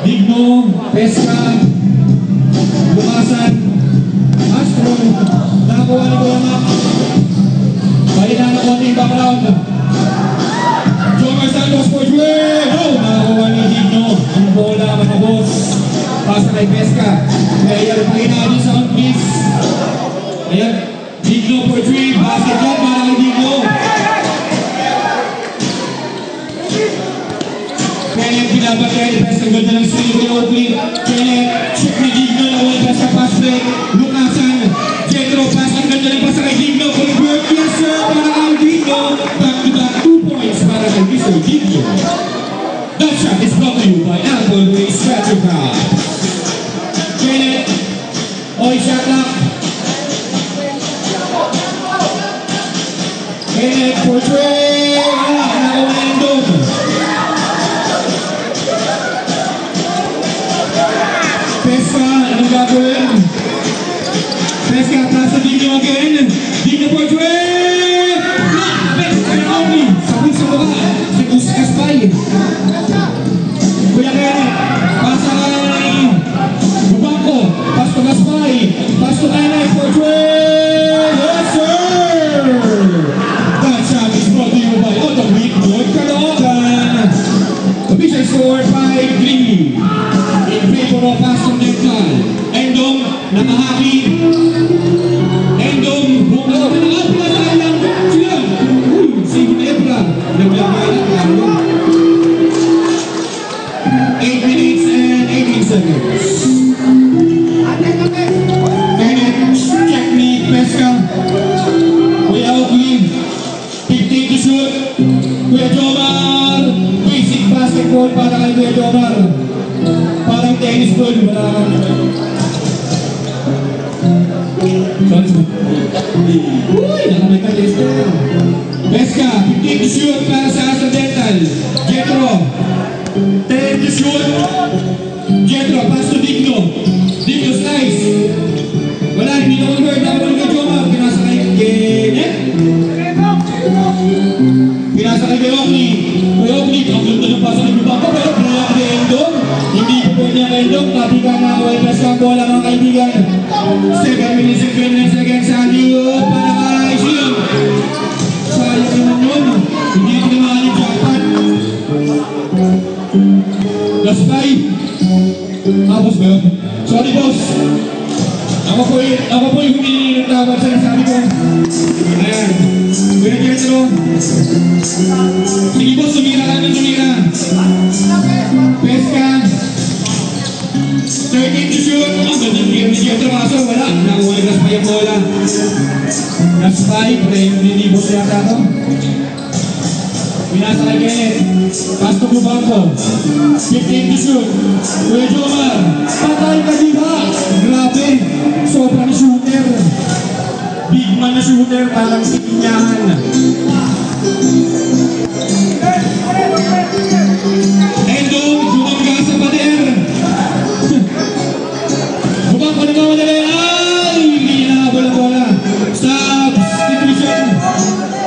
Digno, Pesca, Lumasan, Astro, nakakuha ni Kuwamak. Bahina na konting background. Joker Santos for Dwayne! Oh! Nakakuha ni Digno. Ang bola, mga boss. Pasa kay Pesca. Kaya bahina din sa on-please. Ayan. Digno for 3. Basket yan para kay Digno. Kenneth pinabagay ni Pesca. Ganda ng screen kay Oakley. Kenneth, check ni Digno na wala Pesca pass break. Lukasan. Jetro pass. Ang ganda ng pasa kay Digno. Convert. Yes sir. Para kay Digno. Back to back 2 points para kay Mr. Digno. That shot is brought to you by Apple Way Strategy. Kenneth. Oy, shot lock. Kenneth for 3. Nakakuha na yung dog. Pesca, anong gagawin? Pesca, pass to Digno again. Digno for 3. Pesca na only. Sabi sa baba. Si Gaspay. Kuya Kenneth. Pasa kay Bubangko. Pass to Gaspay. Pass to Kenneth for 3. Yes, sir! That shot is brought to you by Auto Week North Caloocan. Official score 5-3. In favor of Pastor Dental. Endong, nakahaki. Endong, bukaw. Pinasakay lang sila. Si Ginebra. Naglagay lang. 8 minutes and 18 seconds. Kenneth, check ni Pesca. Kuya Oakley. 15 to shoot. Kuya Jomar. Basic basketball para kay Kuya Jomar. Parang tennis ball, wala kang... Uy, nakamekalis na. Pesca, 15 to shoot para sa Dental. Jetro, 10 to shoot. Jetro, pass to Digno. Digno slice. Wala, hindi na convert. Dapat kay Jomar. Pinasa kay Kenneth. Pinasa kay Oakley. Kuya Oakley, ang ganda ng pasa kay Bubangko. Pero pinala kay Endong. Hindi po pwede ang Endong. Tapikan na away Pesca ang bola mga kaibigan. 7 minutes and 29 seconds. Aliyo para kay Siyong. Sayang naman yun. Hindi ito naman yung jackpot. Gaspay. Tapos ba yun? Sorry boss. Ako po yung humingi ng tawad sa sabi ko. Ayan. Kuya Jetro. Sige boss, sumira ka ng sumira. Pesca. 13 to shoot. Ang ganda ng game ni Jetro. Kaso wala. Nakuha ni Gaspay ang bola. Gaspay. Preno nilibot yata ito. Pinasa kay Kenneth. Pass to Bubangko. 15 to shoot. Kuya Jomar. Patay ka diba? Grabe. Sobrang shooter. Big man na shooter. Parang sikinyahan. Endong. Bumangga sa pader. Bubangko na mamadali. Ay! Hindi na bola-bola. Substitution.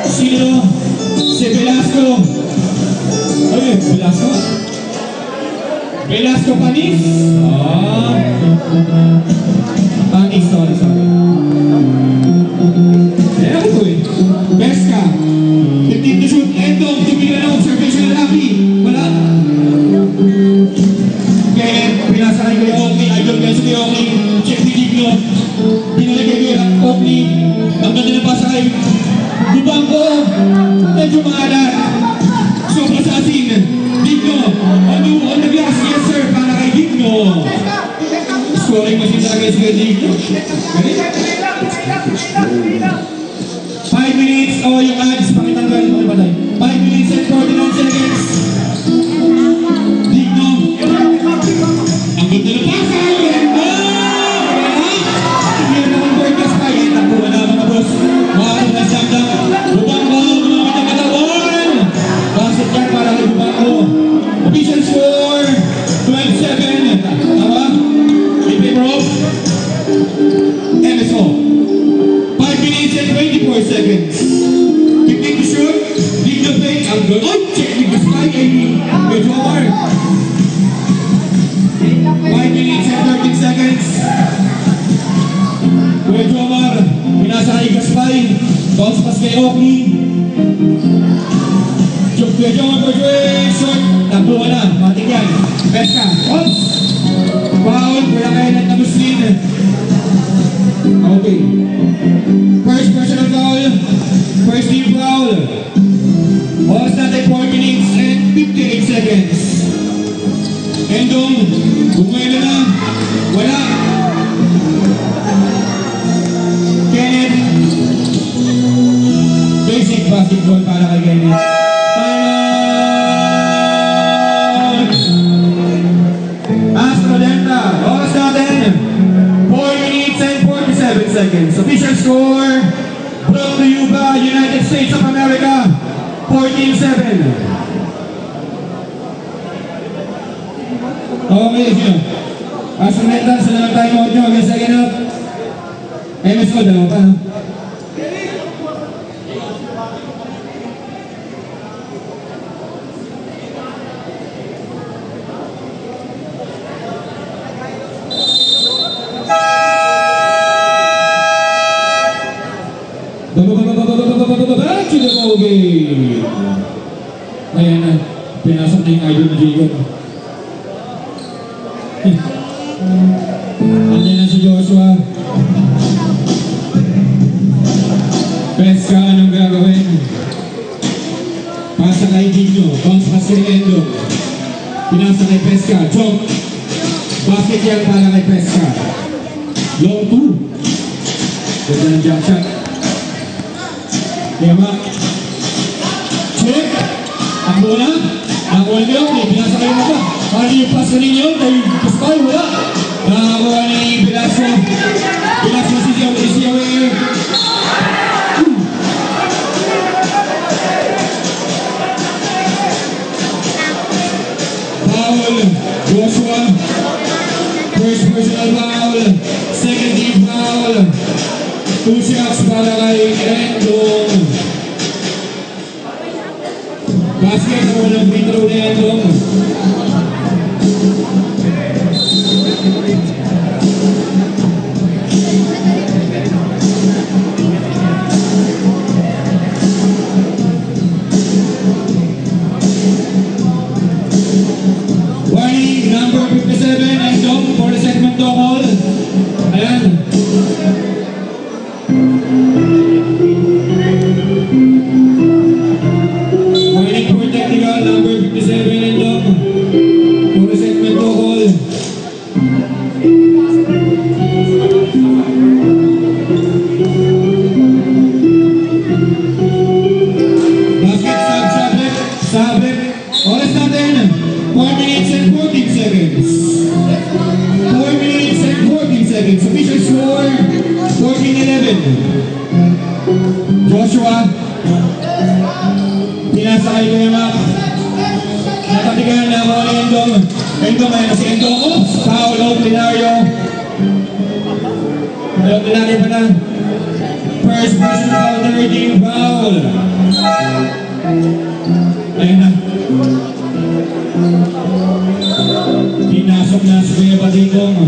Sino? Si Velasco. Ay, Velasco. Velasco Panis. Panis, sorry. Ayan ko eh. Pesca. 15 to shoot. Endong. Tumira na observation na Rafi. Wala. Kenneth. Pinasa kay Kuya Oakley. Idol guys kay Oakley. Check ni Digno. Pinalagay Kuya Oakley. Ang ganda na pasa kay Bubangko. Medyo maalat. Sobra sa asin. Digno. On the glass. Yes sir. Para kay Digno. Scoring machine talaga si Digno. 5 minutes. O yung ads. Pakitanggal. 5 minutes and 49 seconds. Digno. Ang ganda na pasa. Digno. Hindi na convert ka sa kaya. Nakuha na mga boss. Mahal na siyang Bubangko. Basket yan para kay Bubangko. Official score 12-7. Tama? In favor of MSO. 5 minutes and 24 seconds. 15 to shoot. Digno fake. Ang good. Oh, check ni Gaspay kay Jomar. Kuya Jomar, pinasa kay Gaspay. Bounce pass kay Oakley. Kuya Jomar for three. Short. Nakuha na. Matik yan. Pesca. Oops. Foul. Kuya Kailan na Muslin. Okay. First personal foul. First team foul. Oras natin 4 minutes and 58 seconds. Endong. Bumuelo na. Wala. Kenneth. Basic basketball para kay Kenneth. Astrodenta. Oras natin 4 minutes and 47 seconds. Official score brought to you by United States of America 14-7. Okay, sino? Astrodenta, sa naman tayo mo nyo. Against again up. MSO, dalawa pa, no? Back to the ball game. Ayan na, pinasok na yung idol na Jacob. Andiyan na si Joshua. Pesca, anong gagawin? Pasa kay Gino, bounce pass kay Endo. Pinasa kay Pesca, jump. Basket yan para kay Pesca. Long two. Ganda ng jump shot. Tema. Check. Ang bola. Ang wall nyo. Pinasa kayo na ba? Ano yung pass ka ninyo? Kay Gaspay, wala. Nakakuha ni Velasco. Velasco si Siawe. Foul. Joshua. First personal foul. Second team foul. 2 shots para kay Endong. Basket na walang free throw ni Endong. Warning, number 57, Endong for the segment to hold. Ayan. Warning for technical, number 57 Endong for the segment to hold. Basket, sabit. Oras natin, 4 minutes and 14 seconds. 4 minutes and 14 seconds. Official score, 14-11. Joshua. Pinasa kay Kuya Mac. Natatigan na ako ni Endong. Endong, ayun na si Endong. Oops! Foul, Oplenario. Oplenario pa na. First personal foul, 13 foul. Ayun na. Pinasok na si Kuya Badingong.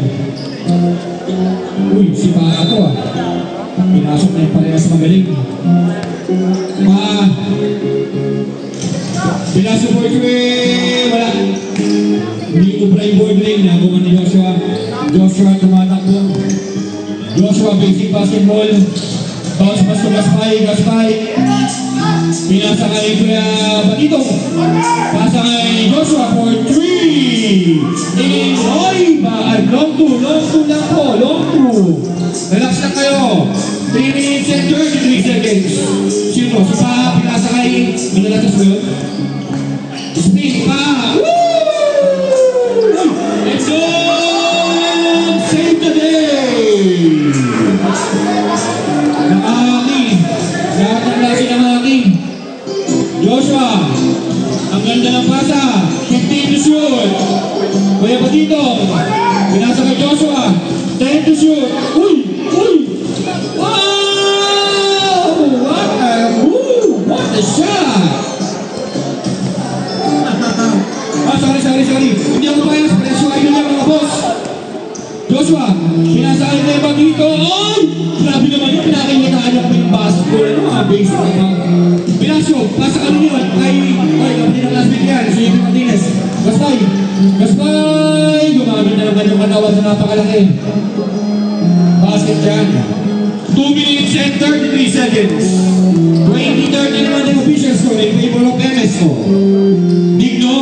Uy, si Paa to ah. Pinasok na yung parehas magaling. Pinasok board ring. Wala. Hindi ubra yung board ring. Nabukan ni Joshua. Joshua tumatakbo. Joshua basic basketball. Bounce pass to Gaspay. Pinasa kay Kuya Batitong. Pasa kay Joshua for 3. Oy! Long two lang po. Long two. Relax lang kayo. 3 minutes and 33 seconds. Sino? Si Pa, pinasa kay... Ano natin sa yun? Spin pa! Woo! Let's go! Save the day! Nakahaki. Lahat ng lagi nakahaki. Joshua. Ang ganda ng pasa. 15 to shoot. Kuya Batitong. Pinasa kay Joshua. 10 to shoot. Uy! Wow! What a move! What a shot! Sorry. Hindi ako bias. Presyo idol lang mga boss. Joshua. Ay! Gumamit na naman yung katawan na napakalaki. Basket dyan. 2 minutes and 33 seconds. 20-30 naman yung official score in favor of MSO. Digno.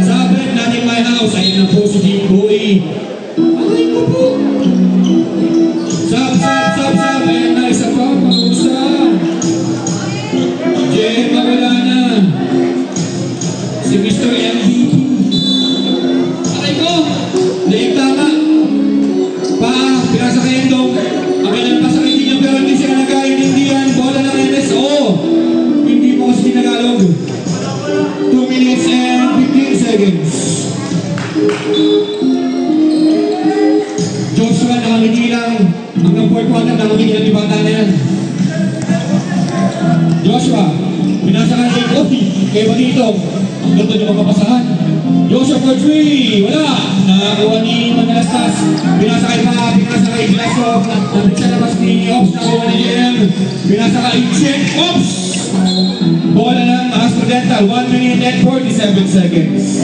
Sabi natin my house. Ayun na po si Jimboy. Ay ko po. Sab. Ayun na isa pa. Parusa. Jem, wala na. Si Mr. MVP. Aray ko. Laig tama. Pinasa kay Endong. Ang kailan pa sa kaibigan pero hindi siya nagkaintindihan. Bola ng MSO. Hindi mo kasi Tagalog. 2 minutes and 15 seconds. Joshua nakangiti lang. Hanggang 4 quarter nakangiti lang yung bata na yan. Joshua, pinasa ka kay Kofi. Kaya ba dito? Ang ganda niyo mapapasahan. Joshua for 3. Wala. Nakakuha ni Manalastas. Pinasa kay Glasgow. Nabit sa labas ni Ops. Nakakuha ni JM. Pinasa kay Chen Ops. Bola ng Astrodental. 1 minute and 47 seconds.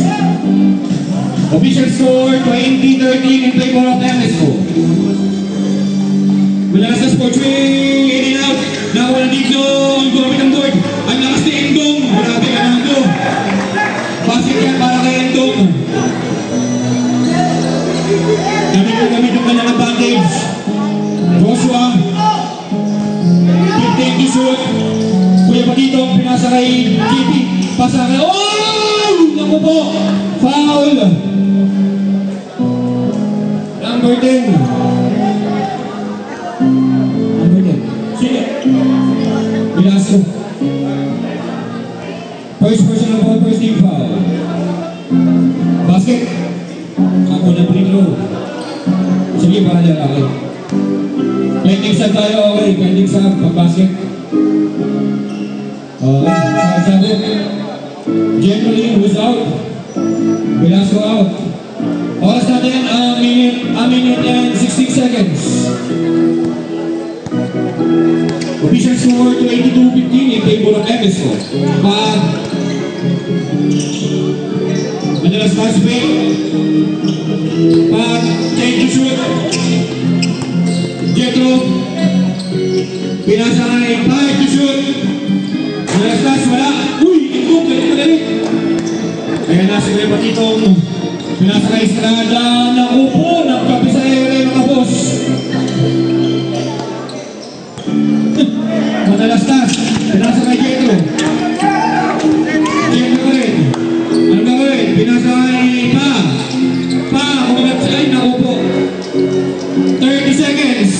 Official score 20-13 in favor of MSO. Manalastas for 3. In and out. Nakakuha na Digno. Ang gumamit ng board. Ang lakas ni Endong. Grabe ka naman doon. Basket yan para kay Endong. Gamit yung kanyang advantage. Joshua. 15 to shoot. Kuya pa dito, pinasa kay JP. Pasa kay... Oh! Naku po! Foul! Number 10. Sige. Pilaso. First personal foul, first team foul. Basket. Ako na free throw. Sige, bahala na ako. Pending sub tayo, okay. Pending sub, pag-basket. Okay, sabi. Generally, who's out? Velasco out. Oras natin, a minute and 16 seconds. Official score 22-15 in favor of MSO. Madalas fast break. Change to shoot. Jetro. Pinasa kay Pahit to shoot. Madalas fast, wala. Uy! Ikong, galit. Kaya nasa kay Patitong. Pinasa kay Estrada. Nakupo. Nagkapi sa ere mga boss. Madalas fast. Pinasa kay Jetro. Jetro rin. Ang gagawin, pinasa kay kumagat siya, ay naku po. 30 seconds.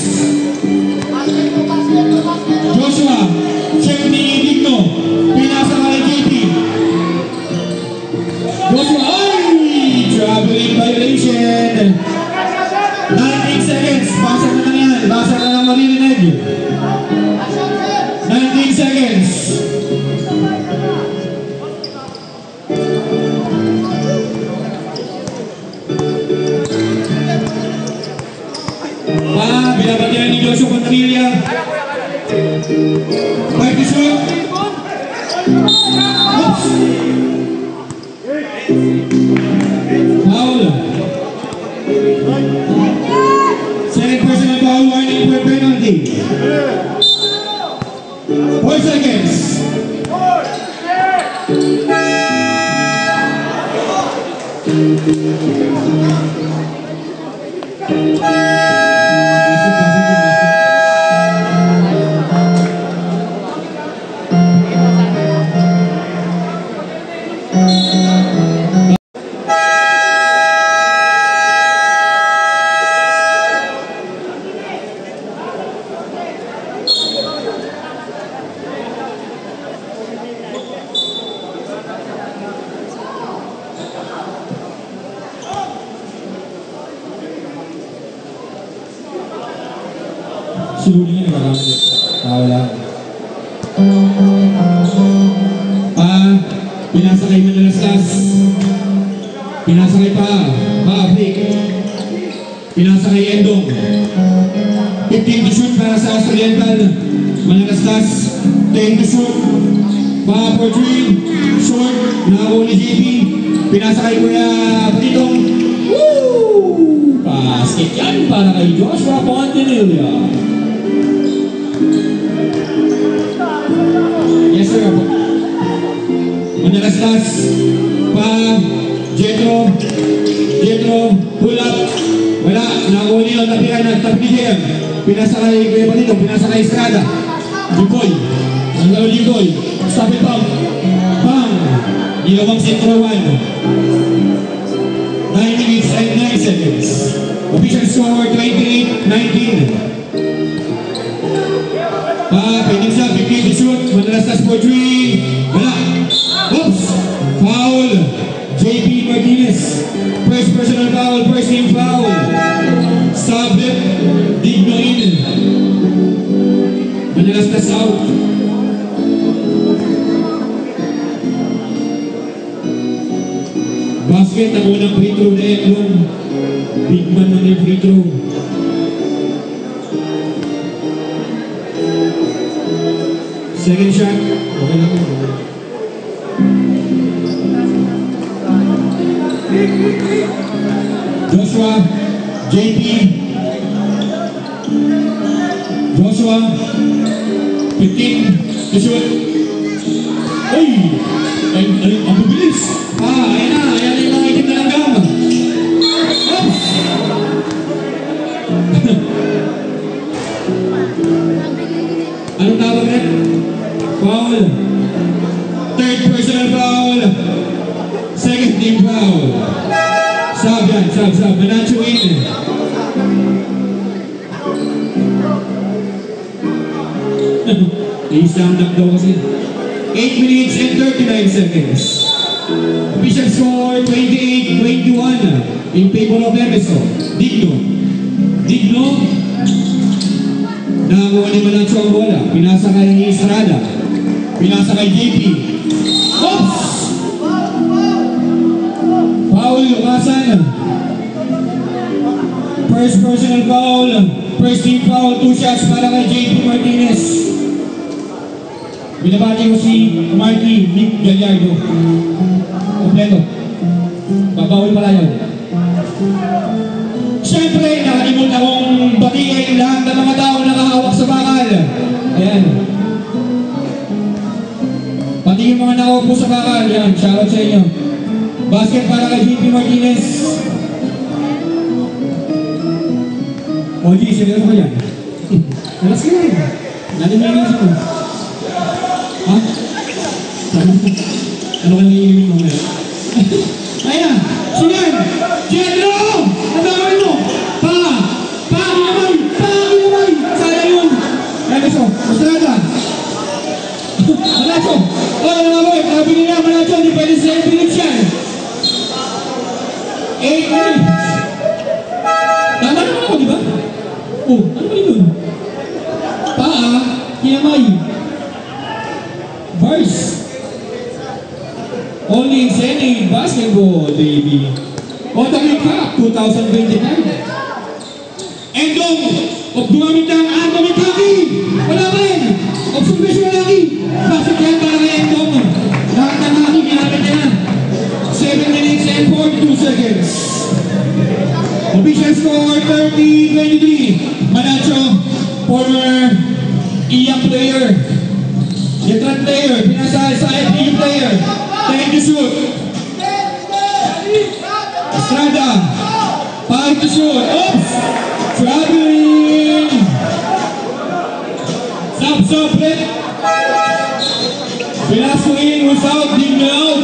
Joshua, check ni Digno. Pinasa kay JP. Joshua, ay! Traveling violation. 19 seconds. Basa na lang yan. Basa na lang maririnig. 19 seconds. Binabatihan ni Joshua Contrelia. Fight to shoot. Oops. Foul. Second personal foul, warning for penalty. 4 seconds. Sulunin niya nagkakamali. Wala. Pinasa kay Manalastas. Pinasa kay Flick. Pinasa kay Endong. 15 to shoot para sa Astrodental. Manalastas. 10 to shoot. For 3. Short. Nakakuha ni JP. Pinasa kay Kuya Patitong. Woo! Basket yan para kay Joshua Pontenilla. Yes sir. Manalastas pa Jetro, pull up. Wala, nakuli ang tapiran ng tapigyan. Pinasa kay Kuya Patitong, pinasa kay Estrada. Jiboy, ang laro Jiboy. Stop it up. Bang! Ilawang sentro 1. 9 minutes and 9 seconds. Official score 28-19. Pending shot, 50 to shoot. Manalastas for 3. Wala. Oops! Foul. JP Martinez. First personal foul, first team foul. Stop it. Digno in. Manalastas out. Basket ang unang free throw na Eklon. Big man na yung free throw. Second shot. Okay lang. Joshua, JP. Joshua, 15 to shoot. Ay! Ang bilis! Ayan na yung mga itim na langgam. Oops! Anong tawag rin? Foul. Third personal foul. Second team foul. Sub yan, sub. Manacho in. I-stand up daw kasi. 8 minutes and 39 seconds. Official score 28-21 in favor of Emerson. Digno. Nakakuha ni Manacho ang bola. Pinasa kay Estrada. Pinasa kay JP. Oops! Foul, lukasan. First personal foul. First team foul. 2 shots para kay JP Martinez. Binabati ko si Marky Nick Gallardo. Kompleto. Babawal pala yun. Siyempre, nakalimutan akong batiin lahat ng mga tao nakahawak sa bakal. Ayan. Pati yung mga nakaupo sa bakal. Yan, shoutout sa inyo. Basket para kay JP Martinez. OG, seryoso ko yan. Alas ka yan. Nalimigil ko. Ha? Ano ka nangihiling mo ngayon? Ayan! Sinan! Jetro! Nadamay mo! Kinamay! Sana yun! Manacho! Estrada! Manacho! Ano mga boy? Sabi nila Manacho, hindi pwede sa 8 minutes yan! 8 minutes! Tama naman ako, di ba? Oh, ano ba yun? Kinamay! Verse. Only in basketball, baby. Ottoman Cup 2025. Endong, gumamit ng Anthony Kaki. Wala pa rin. Observation na lagi. Basket yan para kay Endong. Lahat ng Kaki, ginamit niya. 7 minutes and 42 seconds. Official score 30-23. Manacho, former Iyang player. Veteran player, pinasa sa FPU player. Time to shoot. Estrada. 5 to shoot. Oops! Traveling. Stop, play. Pinasa in without being out.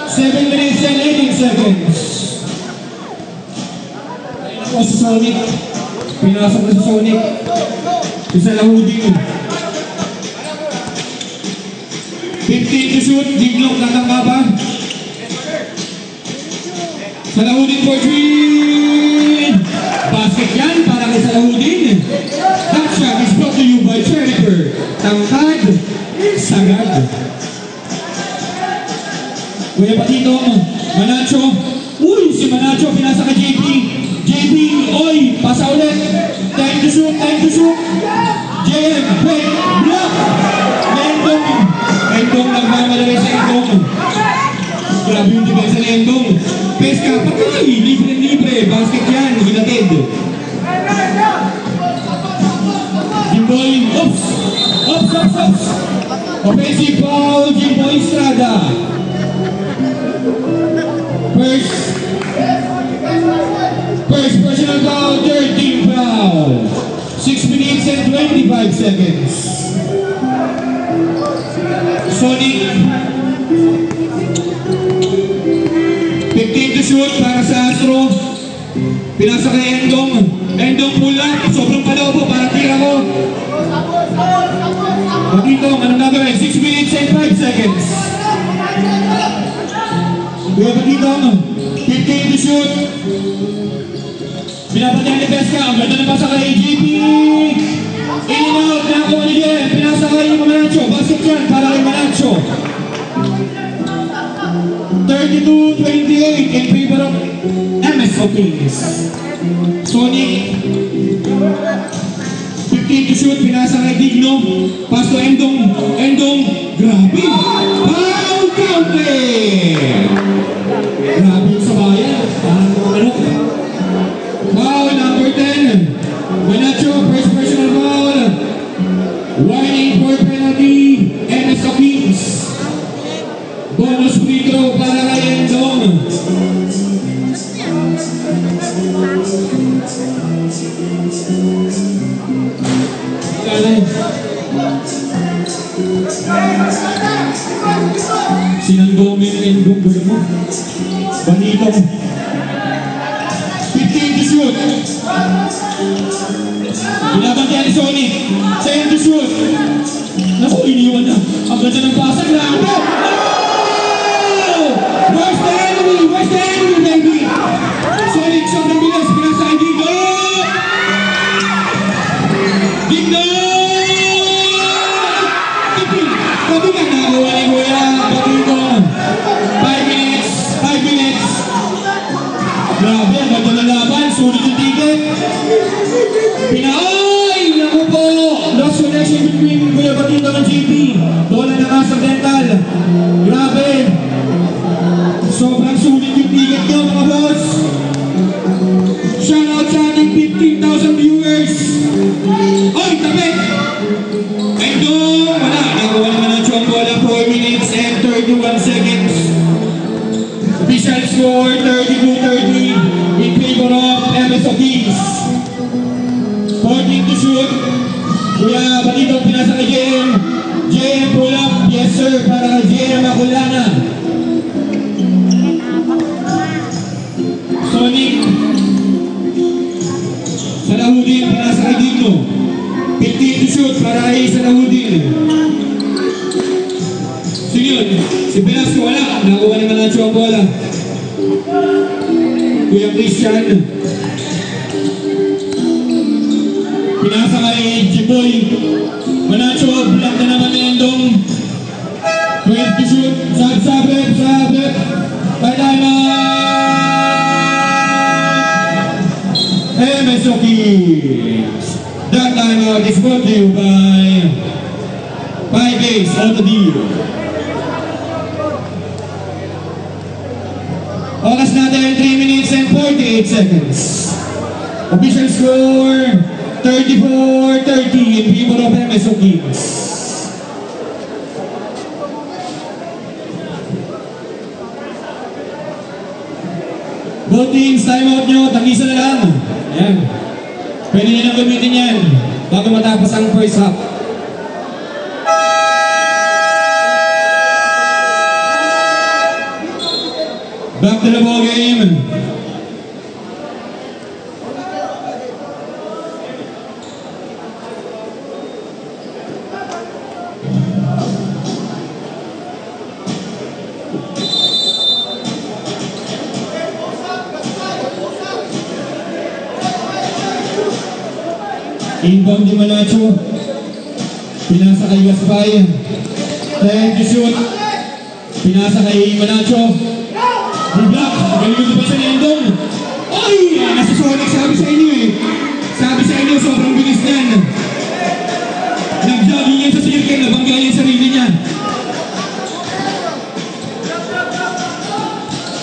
7 minutes and 18 seconds. Ako sa Sonic. Pinasok na sa Sonic. Isa lang hooding. 15 to shoot, Diglok natangkapan. Salahudin for 3. Basket yan para kay Salahudin. That shot is brought to you by Cherryper. Tangkad, sagad. Kuya Patitong, Manacho. Uy, si Manacho pinasa kay JP. JP, oy, pasa ulit. Time to shoot. JM, wait, block. Endong nagmamalari sa Endong. Grabe yung depensa ni Endong. Peska, patay! Libre-libre. Basket yan. Ginatid. Jimboy. Oops! Oops, oops, oops! Offensive foul. Jimboy Estrada. First personal foul. Third team foul. 6 minutes and 25 seconds. Sonic. 15 to shoot para sa Astro. Pinasa kay Endong. Endong pull up. Sobrang palobo para tira ko. Patitong, anong nagawin? 6 minutes and 5 seconds. Kuya Patitong. 15 to shoot. Pinapatyan ni Peska. Ang ganda na pasa kay JP. In and out. Nakuha ni Jem. Pinasa kay Manacho. Basket yan para kay Manacho. 32-28 in favor of MSO Kings. Sonic. 15 to shoot. Pinasa kay Digno. Pass to Endong. Endong. Grabe. Foul counted. Grabe yung sabayan. Parang mga manok. Foul number 10. Manacho. First personal foul. Warning for penalty. MSO Kings. Bonus free throw para kay Endong. Sinanggomin ang Endong gulo mo. Banito. 15 to shoot. Binabantiyan ni Sonic. 10 to shoot. Naku, iniwan na. Ang ganda ng pasa. Grabe! Where's the enemy? Where's the enemy, baby? Sonic, sobrang bilis. Pinasa kay Digno! Digno! Pati ka nakakuha ni Kuya. Patito. 5 minutes. 5 minutes. Grabe, ang ganda ng laban. Sulit yung ticket. Pinaoy! Naku po! Lost connection between Kuya Patito and JP. Bola na accidental. Grabe! Sobrang sulit yung ticket nyo, mga boss! Shoutout sa ating 15,000 viewers! Oy, tabi! Endong! Wala! Nakuha naman ang chong bola. 4 minutes and 31 seconds. Official score, 32-30 in favor of MSO Kings. 14 to shoot. Kuya Patito, pinasa kay JM. JM pull up. Yes sir, para kay JM Makulana. Sonic. Salahudin, pinasa kay Digno. 15 to shoot para kay Salahudin. Sige yun. Si Velasco wala. Nakuha naman ang ang bola. Kuya Christian. Pinasa kay Jiboy. Manacho, block na naman ni Endong. 20 to shoot. Sabit. Timeout! MSO Kings. That timeout is brought to you by 5 Ace Auto Deal. Oras natin 3 minutes and 48 seconds. Official score 34-30 in favor of MSO Kings. Both teams, timeout nyo, tangisa na lang. Ayan. Pwede nyo lang gamitin yan bago matapos ang first half. Back to the ball game. Inbound di Manacho. Pinasa kay Gaspay. 10 to shoot. Pinasa kay Manacho. Di-block. Galing yung depensa ni Endong. Oy! Nasa Sonic. Sabi sa inyo eh. Sabi sa inyo sobrang bilis niyan. Nag-jogging yan sa circle. Nabangga yung sarili niya.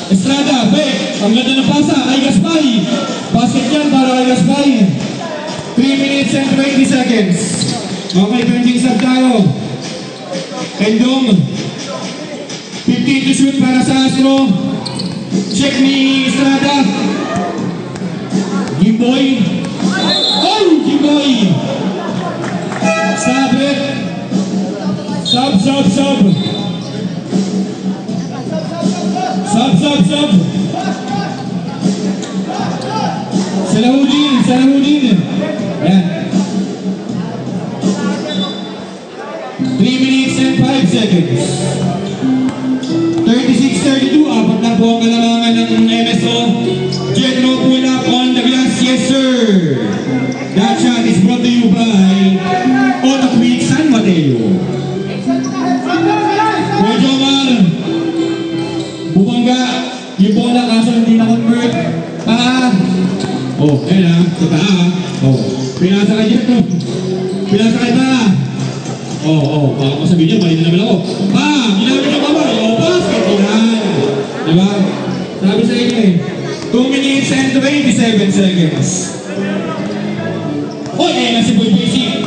Estrada, back. Ang ganda ng pasa kay Gaspay. Basket yan para kay Gaspay. 3 minutes and 20 seconds. Okay, turning sub tayo. Endong. 15 to shoot para sa Astro. Check ni Estrada. Jimboy. Oh, Jimboy. Stop it. Sub. Sub. Salahuddin. Ayan. 3 minutes and 5 seconds. 36-32, apat na po ang kalamangan ng MSO. Jetro pull up on the glass, yes sir. That shot is brought to you by Auto Quick San Mateo. Kuya Jomar, bumangga, yung bola kaso hindi na-convert. Oh, ayun na, sa paa. Oh, pinasa kay Jetro. Pinasa kay paa. Oh, baka masabihin niyo, balik na naman ako. Ginamit yung kamay. Basket yan. Diba? Sabi sa inyo eh. 2 minutes and 27 seconds. Ayun na si Boy Basic.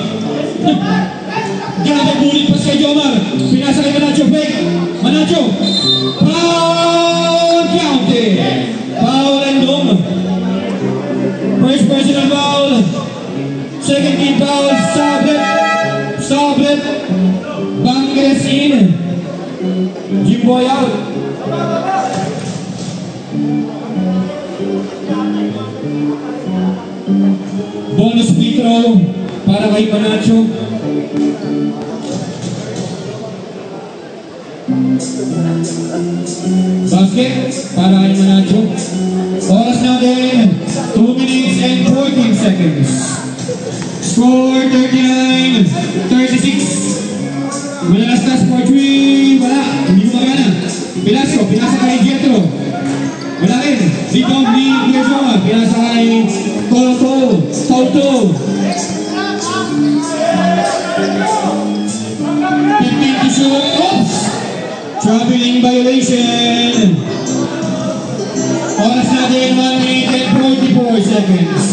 Grabe bulit pa kay Jomar. Pinasa kay Manacho. Manacho. Foul counted. Foul and dome. First personal foul. Second team foul. Sablet. Bangres in. Jimboy out. Bonus free throw para kay Manacho. Basket para kay Manacho. Oras natin 2 minutes and 14 seconds. Score 39-36. Malalastas for 3. Wala. Hindi gumagana. Pilasco. Pinasa kay Jetro. Wala rin. Rebound ni Kuya Joma. Pinasa kay Toto. 15 to shoot. Oops! Traveling violation. Oras natin 1 minute and 44 seconds.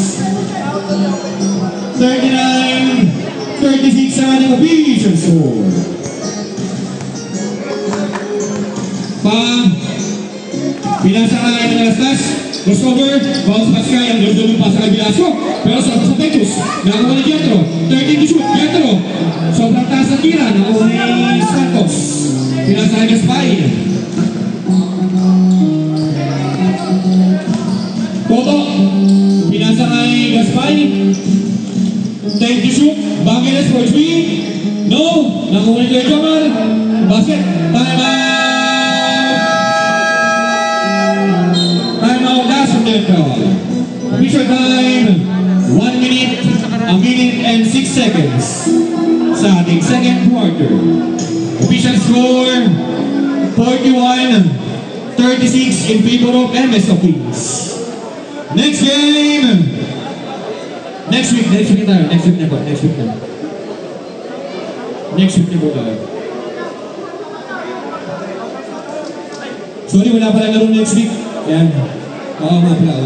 39-36 sa ating official score. Pinasa ka ngayon ng Alastas. Crossover. Bounce pass kaya. Ang ganda pa sa Bilasco. Pero sa Pectus. Nakakuha ni Jetro. 13 to shoot. Jetro. Sobrang taas ng tira. Nakuha ni Santos. Pinasa kay Gaspay. Toto. Pinasa kay Gaspay. 10 to shoot. Bangeles for 3. No. Nakuha ni Kuya Jomar. Basket. Time out. Official time, 1 minute, a minute and 6 seconds sa ating second quarter. Official score, 41-36 in favor of MSO Kings. Next game, next week na po tayo. Sorry, wala pala laro next week. Yan. Oo nga pala, ha?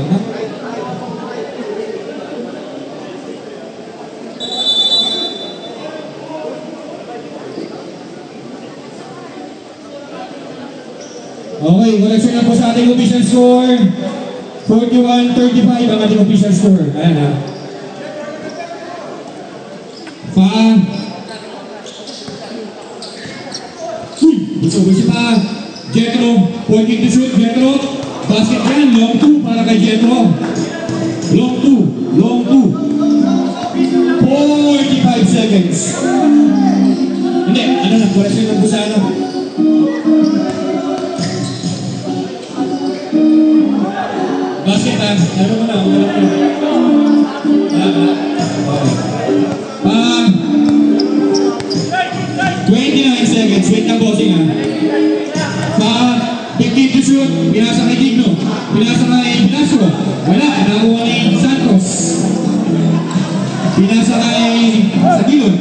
Okay, correction na po sa ating official score. 41-35 ang ating official score. Ayan ha. Gusto pa. Jetro, pointing to shoot. Jetro. Basket yan, long 2 para kay Jetro. Long 2. 45 seconds. Hindi, ano na, correction lang po sa ano. Basket ha, ano mo na, 29 seconds, wait na bossing ha. 15 to shoot, pinasa kay Digno, pinasa kay Pilasco, wala, nakuha ni Santos. Pinasa kay Sagilon,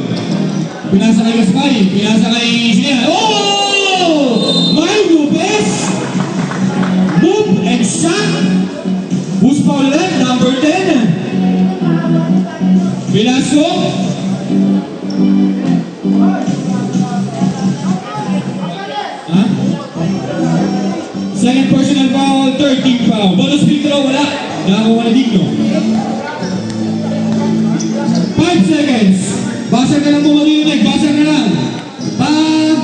pinasa kay Gaspay, pinasa kay Sinea. Oh! Mario Lopez! Who's foul ulit? Number 10. Velasco. Huh? Second personal foul, 13 foul. Bonus free throw, wala. Nakakuha na Digno. 5 seconds. Basa ka lang po mag-iunig. Basa ka lang. Wala.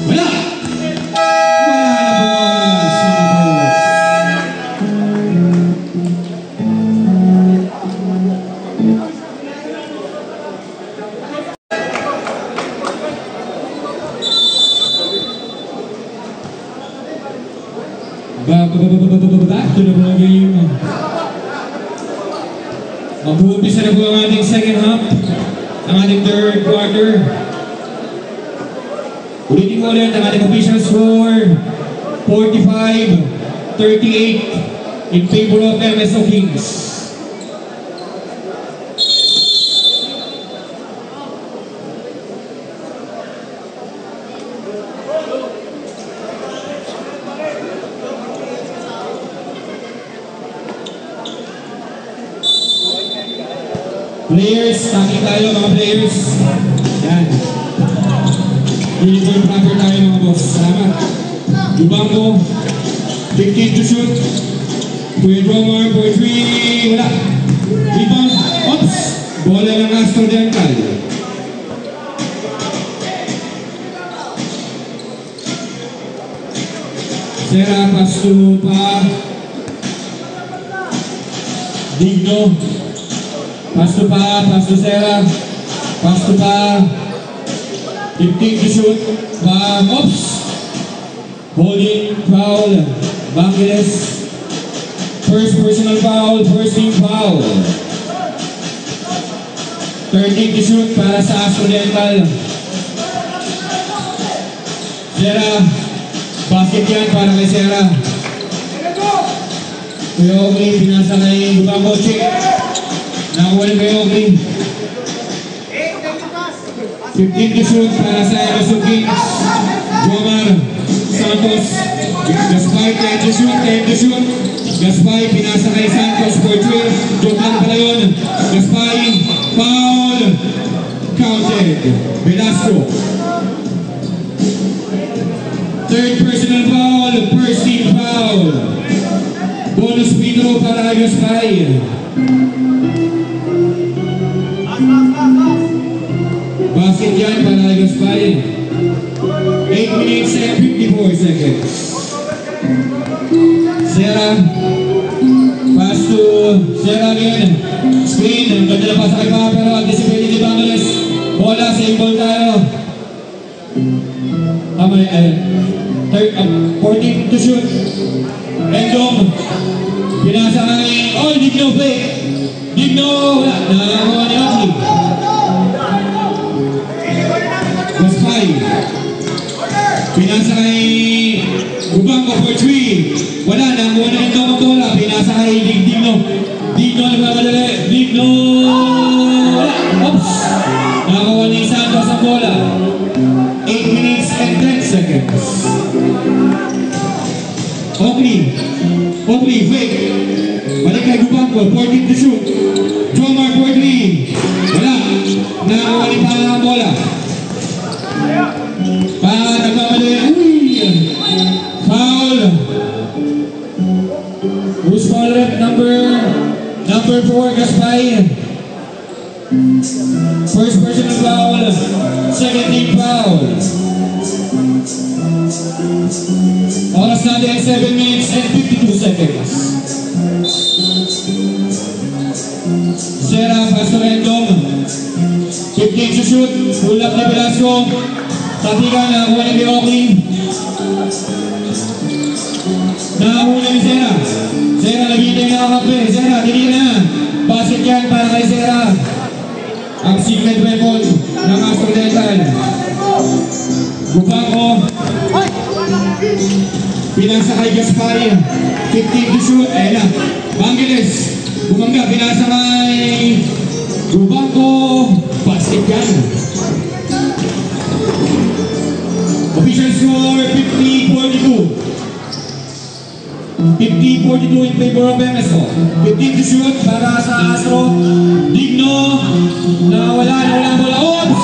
Wala na po. Back to the ball game. Mag-uumpisa na po ang ating second half, ang ating third quarter. Ulitin ko ulit ang ating official score, 45-38 in favor of MSO Kings. Players, taking tayo mga players. Yan. Uniform proper tayo mga boss. Salamat. Dubango, 15 to shoot. Kuya Dromar for 3. Wala. Rebound. Oops. Bola ng Astro Dental. Sera, pasto pa. Digno. Pasto pa, pasto Sera, pasto pa, 15 to shoot, oops, holding foul, Bangiles, first personal foul, first team foul, 13 to shoot para sa Astro Dental, Sera, basket yan para kay Sera, Kuya Oakley, pinasa kay Dubango, check. Nakakuha ni Kuya Oakley. 15 to shoot para sa MSO Kings. Jomar Santos. Gaspay, 10 to shoot. Gaspay, pinasa kay Santos for 3. Joke lang pala yun. Gaspay, foul. Counted. Velasco. Third personal foul. First team foul. Bonus free throw para Gaspay. Basket yan para Gaspay. 8 minutes and 54 seconds. Sera. Pass to Sera again. Screen. Ang ganda na pasa kay Papa pero anticipated ni Bangiles. Bola, same ball tayo. 14 to shoot. Rendong. Pinasa kay Digno fake. Digno. Wala. Nakakuha ni Oakley. Gaspay. Pinasa kay Dubango for 3. Wala na. Muna rin daw magbola. Pinasa kay Digno. Digno nagmamadali. Digno. Wala. Oops. Nakakuha ni Santos ang bola. 8 minutes and 10 seconds. Oakley, fake. Balik kay Dubango. 14 to shoot. Dromar for 3. Wala. Nakakuha ni Pala ang bola. Nagmamadali. Foul. Who's foul rep? Number 4, Gaspay. First personal foul. Second team foul. Oras natin 7 minutes and 52 seconds. Sera, pass to Rendong. 15 to shoot. Pull up ni Velasco. Tatigan, nakakuha ni Oakley. Nakakuha ni Sera. Sera, nagiging nakakape. Sera, titigil na. Basket yan para kay Sera. Ang secret weapon ng Astro Dental. Dubango. Pinasa kay Gaspay. 15 to shoot. Ayan na. Bangiles. Bumangga. Pinasa kay Dubango. Basket yan. Official score 50-42. 50-42 in favor of MSO. 15 to shoot para sa Astro. Digno. Nawala bola. Oops!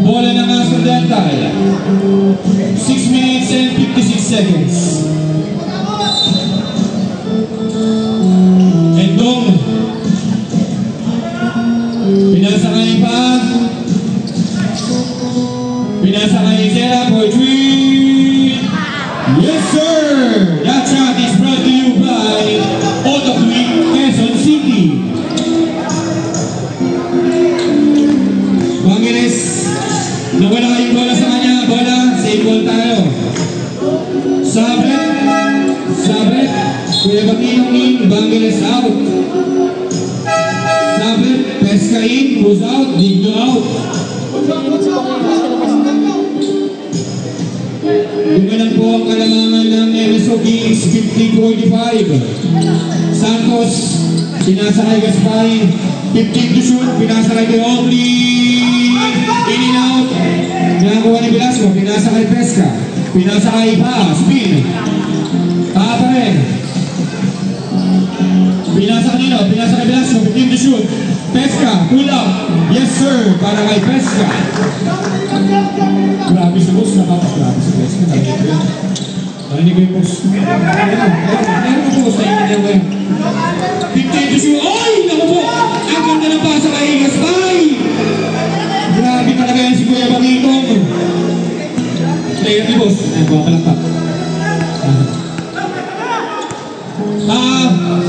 Bola ng Astro Dental. 6 minutes and 56 seconds. Endong. Pinasakay pa. Pinasakay Zera for 3. Yes sir! That shot is brought to you by Autofleet Quezon City. Bangiles. Nawala yung bola sa kanya. Bola. Save ball tayo. Sabret. Kuya Batinong in. Bangiles out. Sabret. Pesca in. Goes out. Digno out. Gumanan po ang kalamangan ng MSO Kings 50-45. Santos, pinasakay Gaspari. 15 to shoot, pinasakay kay Oakley. In and out. Nakakuha ni Velasco, pinasakay Pesca. Pinasakay pa, spin. Pa rin. Pinasakay Velasco, 15 to shoot. Pesca, pull up. Yes sir, para kay Pesca. Grabe si boss, napapaglabi si Pesca. Narinig ko yung boss. Meron ko boss, naiintindihan ko yun. 15 to shoot. Oy! Naku po! Ang ganda ng pasa kay Gaspay! Grabe talaga yan si Kuya Bagitong. Player ni boss. Ayan po, palakpak.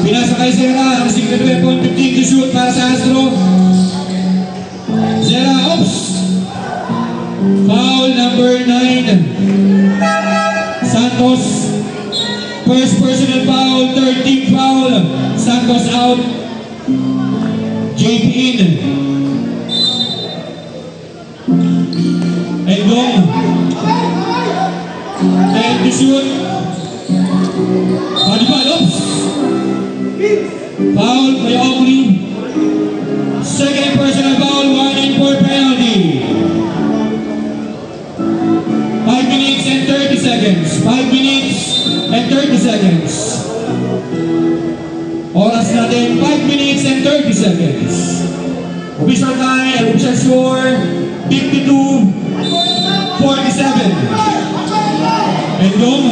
Pinasa kay Zera, ang secret weapon, 15 to shoot para sa Astro. Zera, oops! Foul number 9. Santos, first personal foul, 13th foul. Santos out. JP in. Endong. 10 to shoot. Body oops! Foul by Oakley. Second personal foul, 1-4 penalty. 5 minutes and 30 seconds. 5 minutes and 30 seconds. Oras natin, 5 minutes and 30 seconds. Official time, official score, 52-47. Endong.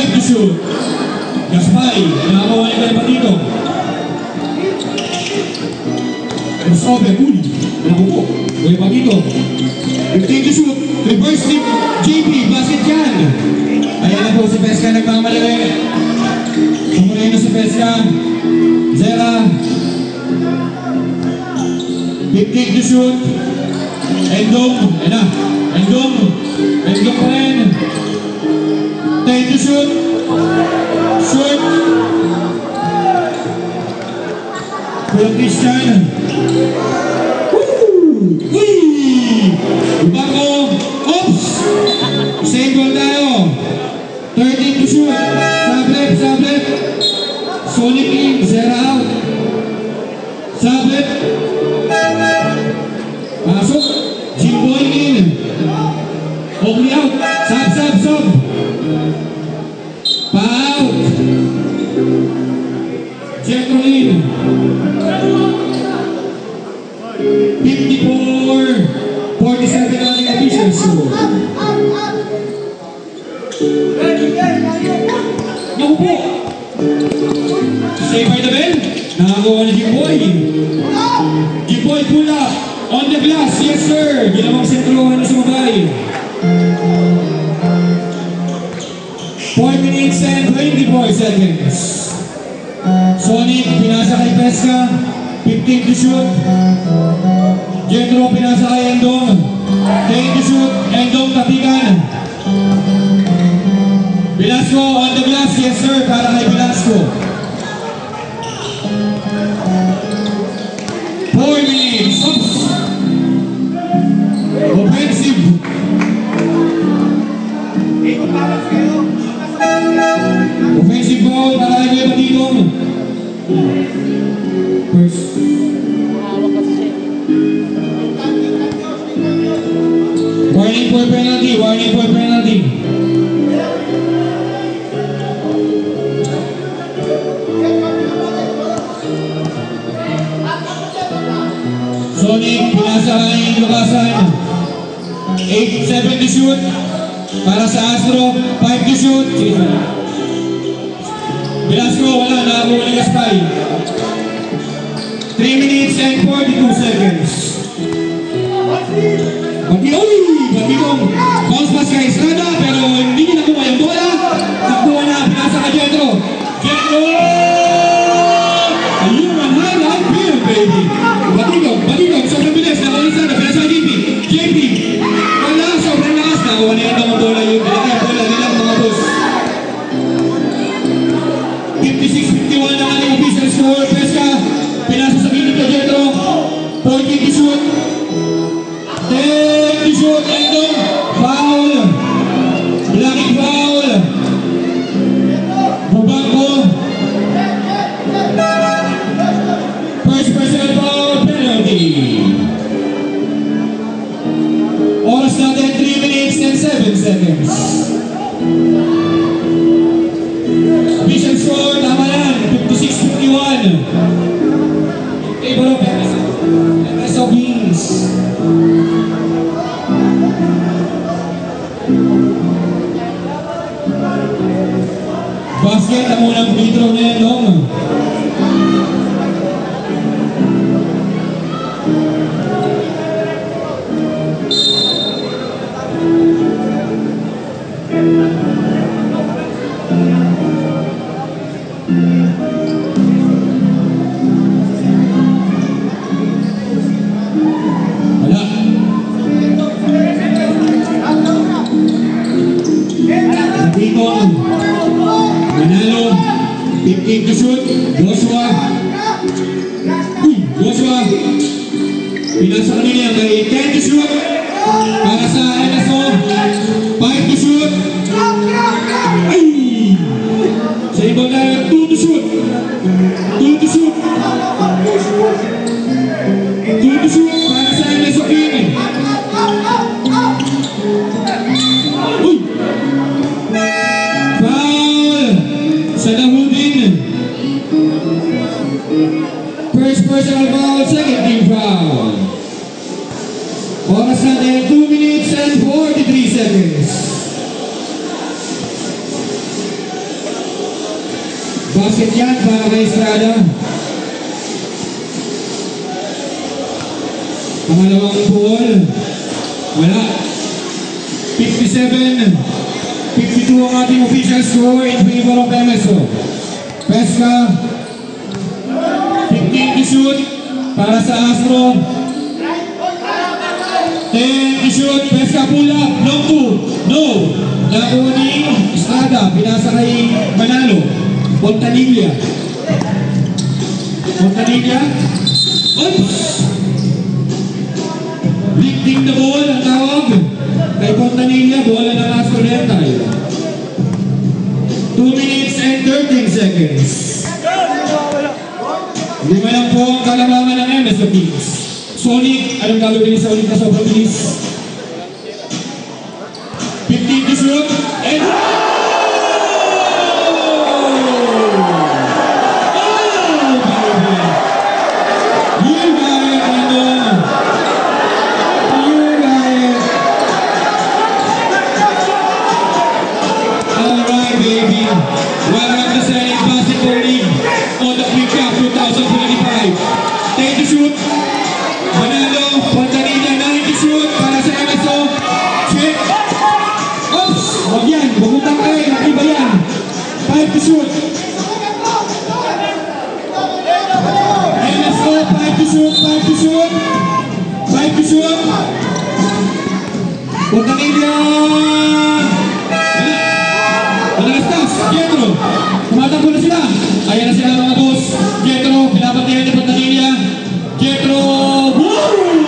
To shoot. Gaspay, nakakawa ni Kuya Batitong. Crossover, uli. Naku po, Kuya Batitong. 15 to shoot. Reverse tip. JP, basket yan. Ayan na po si Pesca nagmamalaki. Sumuray na si Pesca. Zera. 15 to shoot. Endong. Ayan na. Endong pa rin. 10 to shoot. Shoot. Kuya Christian. Woo! Bako. Oops! Same goal tayo. 13 to shoot. Sablet. Sonic in. Zera out. Sablet. Pasok. Jimboy in. Oakley out. Sub. Out. Jethro in. 54-47 on the official score. Naku po. Save by the bell. Nakakuha na Jimboy. Jimboy pull up. On the glass. Yes sir. Ginawang sentrohan na sumabay. 4 minutes and 24 seconds. Sonic, pinasa kay Pesca. 15 to shoot. Jethro, pinasa kay Endong. 10 to shoot. Endong, tapikan. Velasco on the glass. Yes sir, para kay Velasco. 4 minutes. Oops. Offensive. Offensive ball para kay Kuya Batitong. First. Sonic, pinasa kay Lucasan. 8-7 to shoot. Para sa Astro, 5 to shoot. Velasco, wala, nakakuha ni Gaspay. 3 minutes and 42 seconds. Bagitong bounce pass kay Estrada, pero hindi niya nakuha yung bola. Nakuha na, pinasa kay Jetro. Jetro! Ayun ang highlight field, baby. Bagitong, sobrang bilis. Nakuha ni Estrada, pinasa kay JP. JP, wala, sobrang lakas. Nakuha niya ang mga bola yun. Bola nila mga boss. 56-51 ang ating official score. Pesca, pinasa sa gilid kay Jetro. 40 to shoot. 10 to shoot. Endong, foul. Blocking foul. Bubangko. First personal foul, penalty. Oras natin 3 minutes and 7 seconds. Official score, tama yan, 56-51. Favor of MSO Kings. Basket, ang unang free throw na yan, Dong. Manalo, 15 to shoot. Joshua. Joshua. Pinasa kanina kay 10 to shoot. Para sa MSO. 5 to shoot. Ay! Sa ibang na 2 to shoot. 2 to shoot. 2 to shoot. Para sa MSO King. Uy! Sa Nahudin. First personal foul, second team foul. Oras natin 2 minutes and 43 seconds. Basket yan para kay Estrada. Pangalawang ball. Wala. 57-52 ang ating official score in favor of MSO. Pesca, 15 to shoot para sa Astro. 10 to shoot, Pesca pull up, long two, no. Nakuha ni Estrada, pinasa kay Manalo. Fontanilla. Oops! Lifting the ball, ang tawag. Kay Fontanilla, bola ng Astro Rental. 2 minutes and 13 seconds. Lima lang po ang kalamangan ng MSO Kings. Sonic, anong gagawin sa ulit na sobrang bilis? 15 to shoot, and welcome to Senate Basketball League on the Quick Cup 2025. 10 to shoot. Manalo, Fontanilla, 9 to shoot para sa MSO. Check. Oops! Huwag yan. Bumutang kayo. Nakiba yan. 5 to shoot. MSO, 5 to shoot. 5 to shoot. 5 to shoot. Fontanilla. Jetro, tumatakbo na sila. Ayan na sila mga boss. Jetro, pinapatayan ni Fontanilla. Jetro, boom!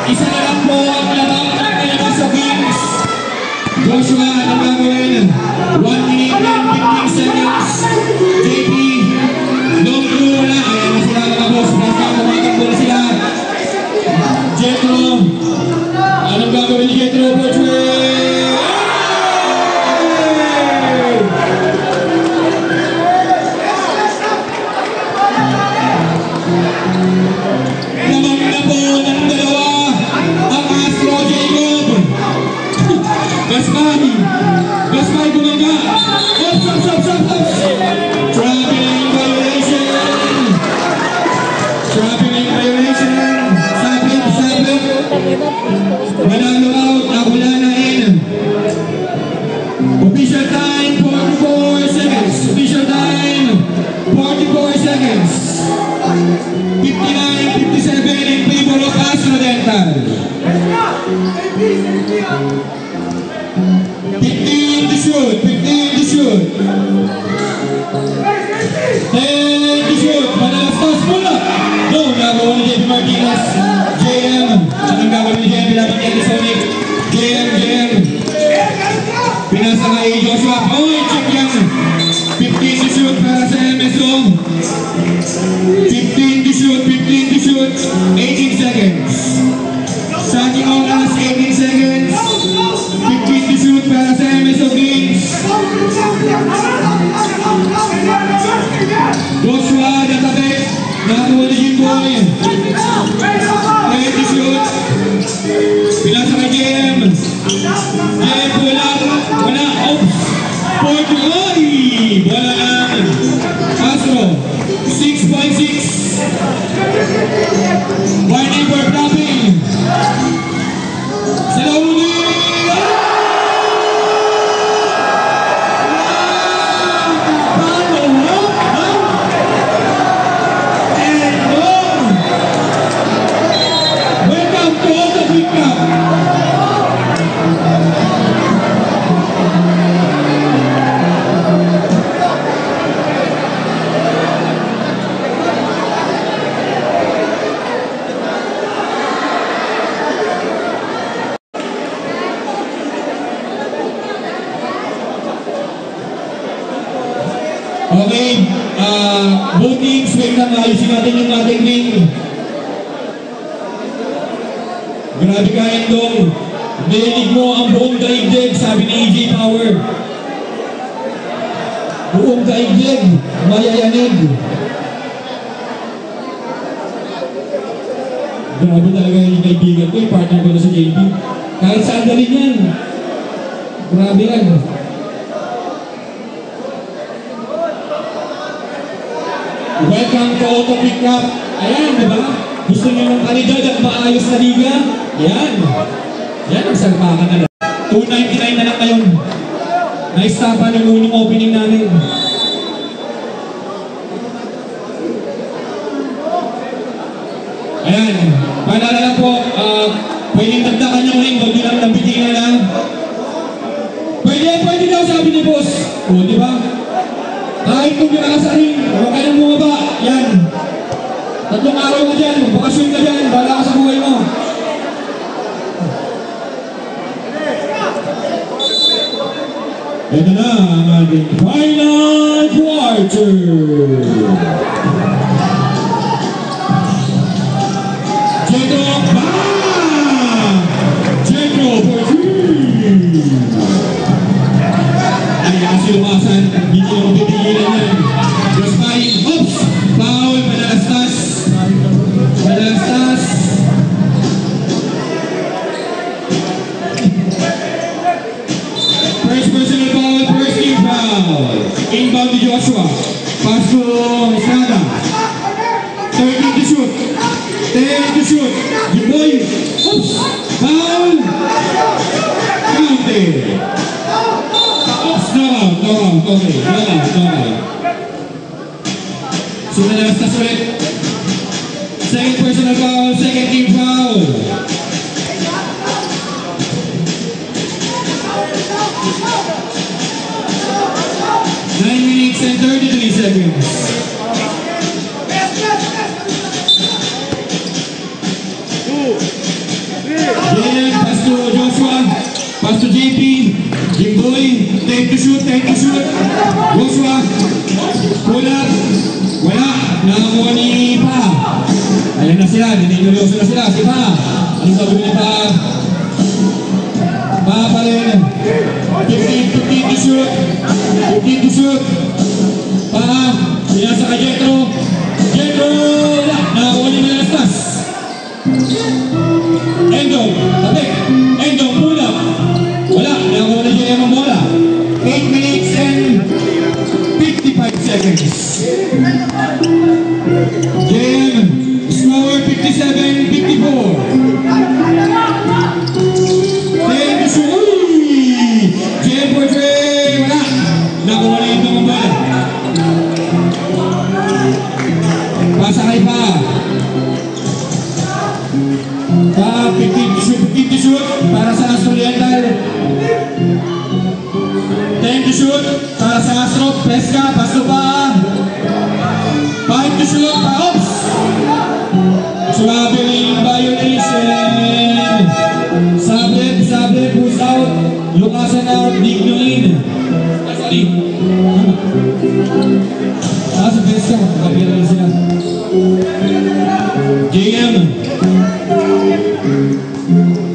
Isa na lang po ang labang ng MSO Kings. Joshua, anong gagawin? 1 minute and 15 seconds. JP, long two na. Ayan na sila mga boss. Tumatakbo na sila. Jetro, anong gagawin ni Jetro? Traveling violation. Sabit. Manalo out. Nakula na in. Official time, 44 seconds. Official time, 44 seconds. 59, 57 in favor of AstroDental. 15 to shoot. 10 to shoot. Manalastas mula. No, nagawa ni JP Martinez. JM. Anong gagawin ni JM? Pinapat niya ni Sonic. JM. Pinasa kay Joshua. Check yan. 15 to shoot para sa MSO. 15 to shoot. 18 seconds. Sa ating oras, 18 seconds. 15 to shoot para sa MSO Games. Joshua, natabik. Nakakuha ni Jimboy. 20 to shoot. Pinasa kay JM. JM, wala. Oops. 40. Wala lang. Astro, 6.6. Warning for dropping. Sila uli. Welcome to all the big cup. Okay, both teams, wait lang, ayusin natin yung ating ring. Grabe ka, Endong. Nililig mo ang buong daigdig, sabi ni EJ Power. Buong daigdig, mayayanig. Grabe talaga yung kaibigan ko, yung partner ko na sa JB. Kahit saan galing yan. Grabe yan. Welcome to Auto Pickup. Ayan, diba? Gusto niyo ng kalidad at maayos na liga? Yan. Yan ang salpakan na lang. 299 na lang ngayon. Na-stapa ng unang opening namin. Ayan. Paalala lang po, pwedeng tagdakan yung ring, huwag nyo lang lambitin na lang. Pwede daw sabi ni boss. O, diba? Kahit kung yung sa ring, huwag ka nang bumaba. Yan. 3 araw ka dyan, magbakasyon ka dyan, bahala ka sa buhay mo. Ito na ang ating final quarter. Jetro, bang! Jetro for 3. Ay, kasi lumasan, hindi ko mapipigilan yan. Just fine, oops! Foul, manalastas. First personal foul, first team foul. Inbound to Joshua. Pass to Estrada. 13 to shoot. 10 to shoot. Jimboy. Oops! Foul! Counted. Oops! No out. Okay. So manalastas ulit. Second personal foul, second team foul. 9 minutes and 33 seconds. JM, pass to Joshua, pass to JP, Jimboy, take to shoot. Joshua, pull up, wala, nakakuha ni Pa. Ayan na sila, ninineryoso na sila, si Pa. Anong sabi ni Pa? Pa pa rin. 15 to shoot. Pa, pinasa ka Jetro, wala, nakakuha ni Manalastas. Endong, pull up. Wala, nakakuha na JM ang bola. 8 minutes and 55 seconds. JM, 57-54. Thank you, sir. Jen Portray, wala. Nakuha na ito ang bola. Pasakay pa. 50 shoot para sa Astro Oriental. 10 to shoot para sa Astro. Pesca, pasto pa. 5 to shoot pa. Oops! Swabe yung violation. Sabre, push out. Lukasan out, Digno in. Sorry. Sa Pesca, kapila rin sila. JM.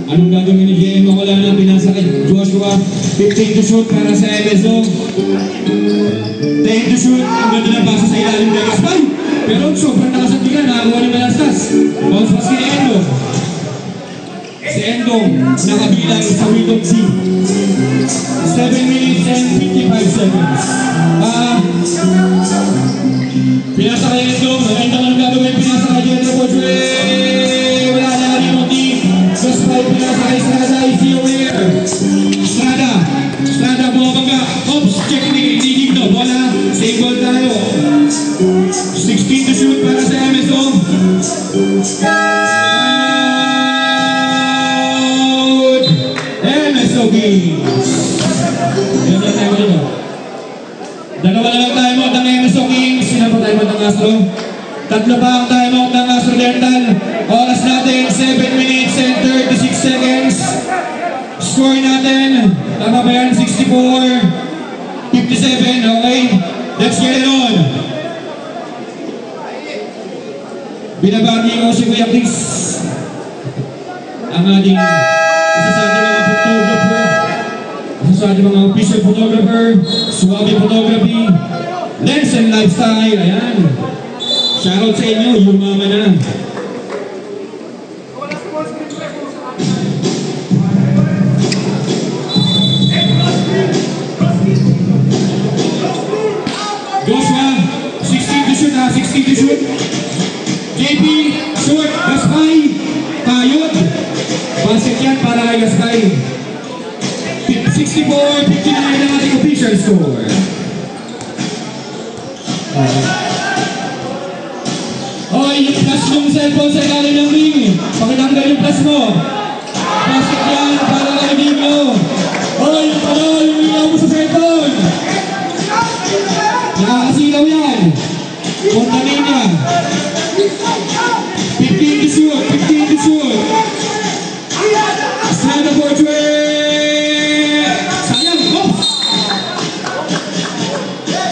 Anong gagawin ni JM? Wala na pinasa kay Joshua. 15 to shoot para sa MSO. 10 to shoot. Ang ganda ng basa sa ilalim ng Gaspar. Pero sobrang nakasabigan. Nakakuha ni Malastas. Bounce pass kay Endo. Si Endo nakabilang sa Widog C. 7 minutes and 55 seconds. Pinasa kay Endo. Maganda ang gagawin. Pinasa kay Endo Portray. Wala na Rimoti. Gaspar pinasa kay Estrada. Is he aware? Estrada bumabangga. Oops, check ni Digno. Bola, same ball tayo. 16 to shoot para sa MSO. Out! MSO Kings. Dalawa na lang tayo mo ng MSO Kings. Sino pa tayo mo ng Astro? Tatlo pa ang tayo mo ng Astro Dental. Oras natin, 7 minutes and 36 seconds. Score natin, tama ba yan? 64, 57, okay? Let's get it on. Binabati ko si Kuya Chris, ang ating isa sa ating mga photographer, isa sa ating mga official photographer, Suave Photography, Lens and Lifestyle, ayan. Shoutout sa inyo, yung mama na. Joshua, 16 to shoot, 16 to shoot. JP, short, Gaspay, Kayod. Basket yan para kay Gaspay. 64-59 ang ating official score. Hoy, yung flash yung cellphone sa ilalim ng ring. Pakitanggal yung flash mo. Basket yan para kay Digno. Hoy, yung pala, yung ilaw mo sa cellphone. Nakakasilaw yan. Puntanin niya. 15 to shoot. 15 to shoot. Estrada Portray. Sayang. Oh!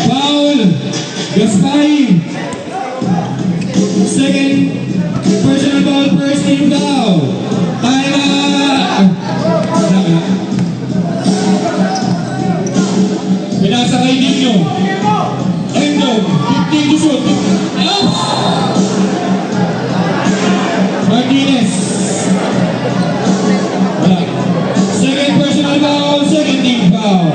Foul. Gaspay. Second personal foul. First team foul. Time out. Pinasa kay Digno. Endo, 15 to shoot. Oops! Martinez. Wala. Second personal foul, second team foul.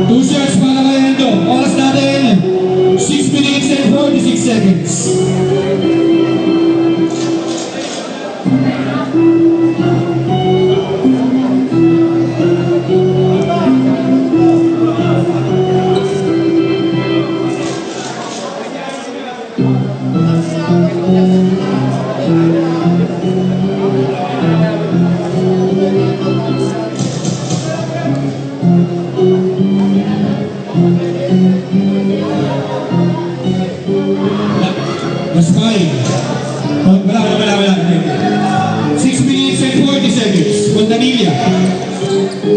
2 shots para kay Endo. Oras natin, 6 minutes and 46 seconds. Gaspay. Wala. 6 minutes and 40 seconds. Montanilla.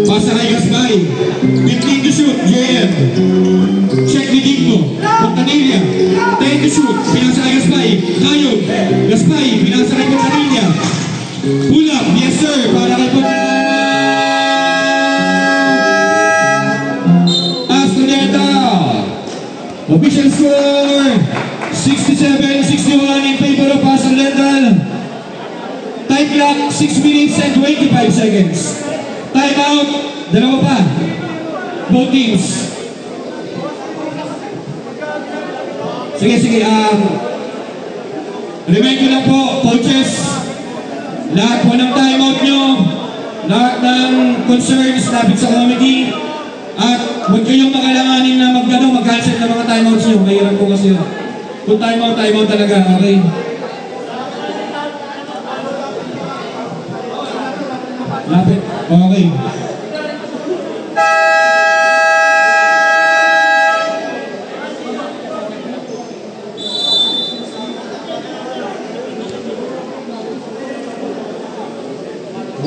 Pasa kay Gaspay. 15 to shoot. JM. Check ni Digno. Montanilla. 10 to shoot. Pinasa kay Gaspay. Kayod. Gaspay. Pinasa kay Montanilla. Pull up. Yes sir. Para kay Montanilla. Astro Dental. Official score. 67-61 in favor of Astro Dental. Time clock, 6 minutes and 25 seconds. Time out, dalawa pa. Both teams. Sige. Remind ko lang po, coaches, lahat po ng timeout nyo, lahat ng concerns lapit sa committee, at huwag kayong makalanganin na mag-cancel ng mga timeouts nyo. Mahirap po kasi yun. Kung timeout talaga, okay? Lapit, okay.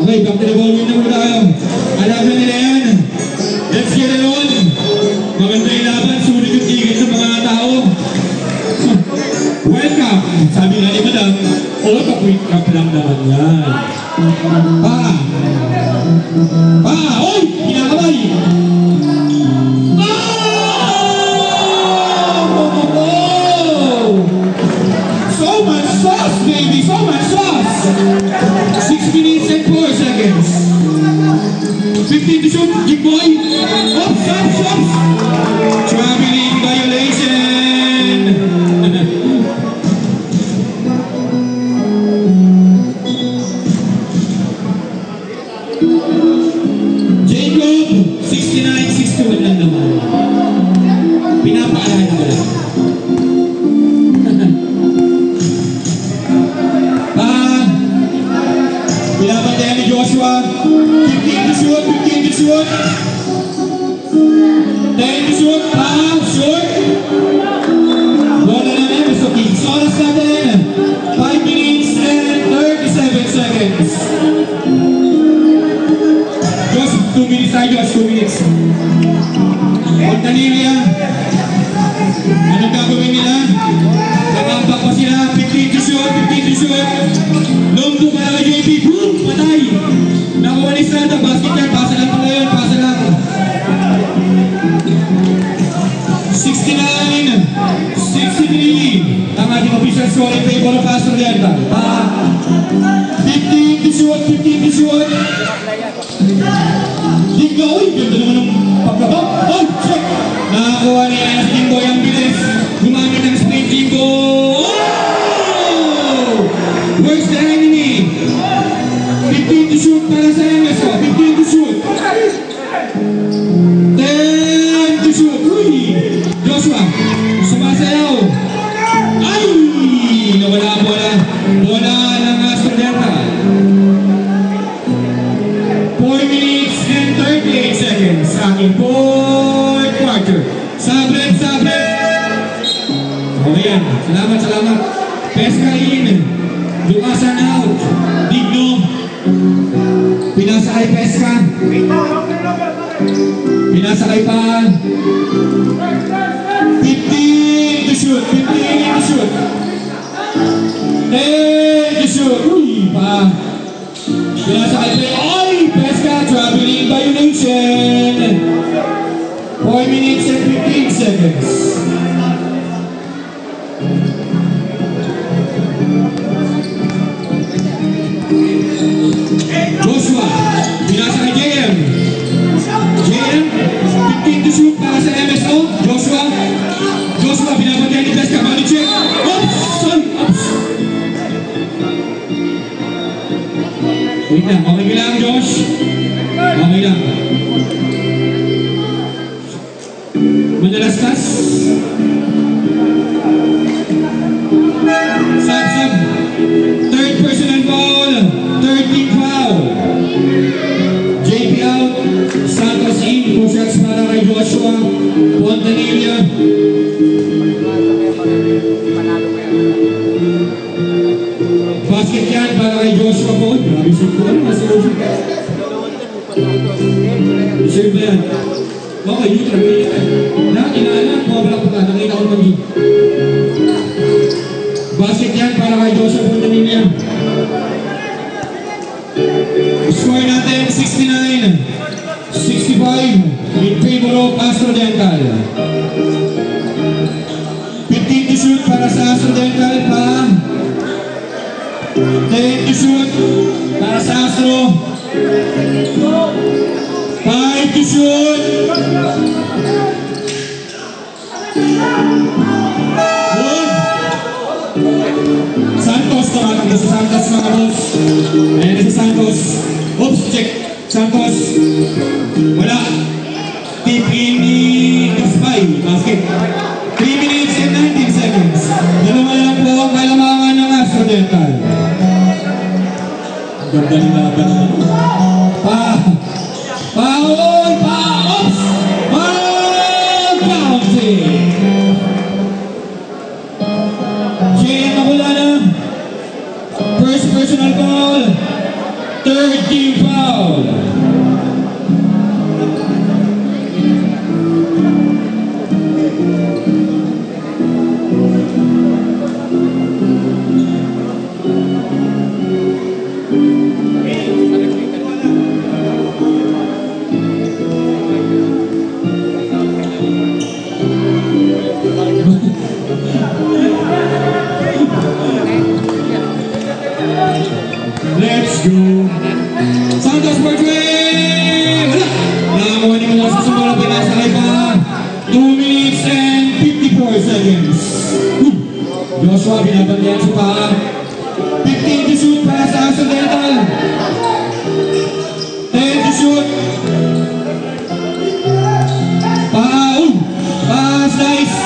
Okay, back to the ball game na muna kayo. Alaban nila yan. Let's get it on. Maganda yung laban, sulit yung tigil ng mga tao. Welcome. Sabi nga ni Madam, quick cap lang naman yan. Oy! Kinakamay! So much sauce, baby! So much sauce! 6 minutes and 4 seconds. 15 to shoot, big boy. Oops. Traveling violation. Jacob, 69-61 lang naman. Pinapaalala ko lang. Pinapatayan ni Joshua. 15 to shoot. 10 to shoot. Short. Bola na namin sa Kings. Oras natin. 5 minutes and 37 seconds. Josh, 2 minutes tayo, Josh. 2 minutes. Montanilla. Anong gagawin nila? Nakambak pa sila. 15 to shoot. Long to para kay JP. Boom! Patay! Nakuha ni Strada. Basket yan. Pasa lang pala yun. 63. Ang ating official score in favor of Astro Delta. 15 to shoot. Liga, uy! Ganda naman ng pagkabak. Oh! Check! Nakakuha niya na si Jimboy ang bilis. Gumamit ng sprint Jimbo. Where's the enemy? 15 to shoot para sa MSO. 15 to shoot. 10 to shoot. Uy! Joshua, sumasayaw. Ay! Nawala bola. Bola ng Astro Delta. 4 minutes and 38 seconds. Aking fourth quarter. Sabret. Okay yan. Salamat. Pesca in. Dumasan out. Digno. Pinasa kay Pesca. Pinasa kay pa. 15 to shoot. 10 to shoot. Uy, pa. Pinasa kay Pesca. Traveling violation. 4 minutes and 15 seconds. Joshua, binasa kay JM. 15 to shoot para sa MSO. Joshua, binabagay ni Pesca. Body check. Oops! Wait lang, okay lang, Josh. Okay lang. Madalastas. Sab. Third personal foul. 13 foul. JP out. Santos in. 2 shots para kay Joshua. Montanilla. Basket yan para kay Joshua po. Grabe shoot ko. Ano masagot? Reserve ba yan? Okay, yun talaga yan. Inaanak, mawala ko pa. Nakita ko naman yun. Basket yan para kay Joshua Montanilla. Score natin 69-65 in favor of Astro Dental. 15 to shoot para sa Astro Dental pa. 10 to shoot para sa Astro. 5 to shoot. Good. Sana tumatakbo sa Santos mga boss. Ayan na si Santos. Oops, check. Santos. Wala. Tip in ni Gaspay. Basket. 3 minutes and 19 seconds. Dalawa lang po ang kalamangan ng Astro Dental. Ganda ng laban naman. Foul! Oops! Foul! Counting! JM nakula na. First personal foul. Third team foul. Let's go! Santos Portway! Wala! Nakakuha ni Mula sa sumula pinasakay pa. 2 minutes and 54 seconds. Joshua, binabandihan sa paa. 15 to shoot para sa Astro Dental. 10 to shoot. Slice.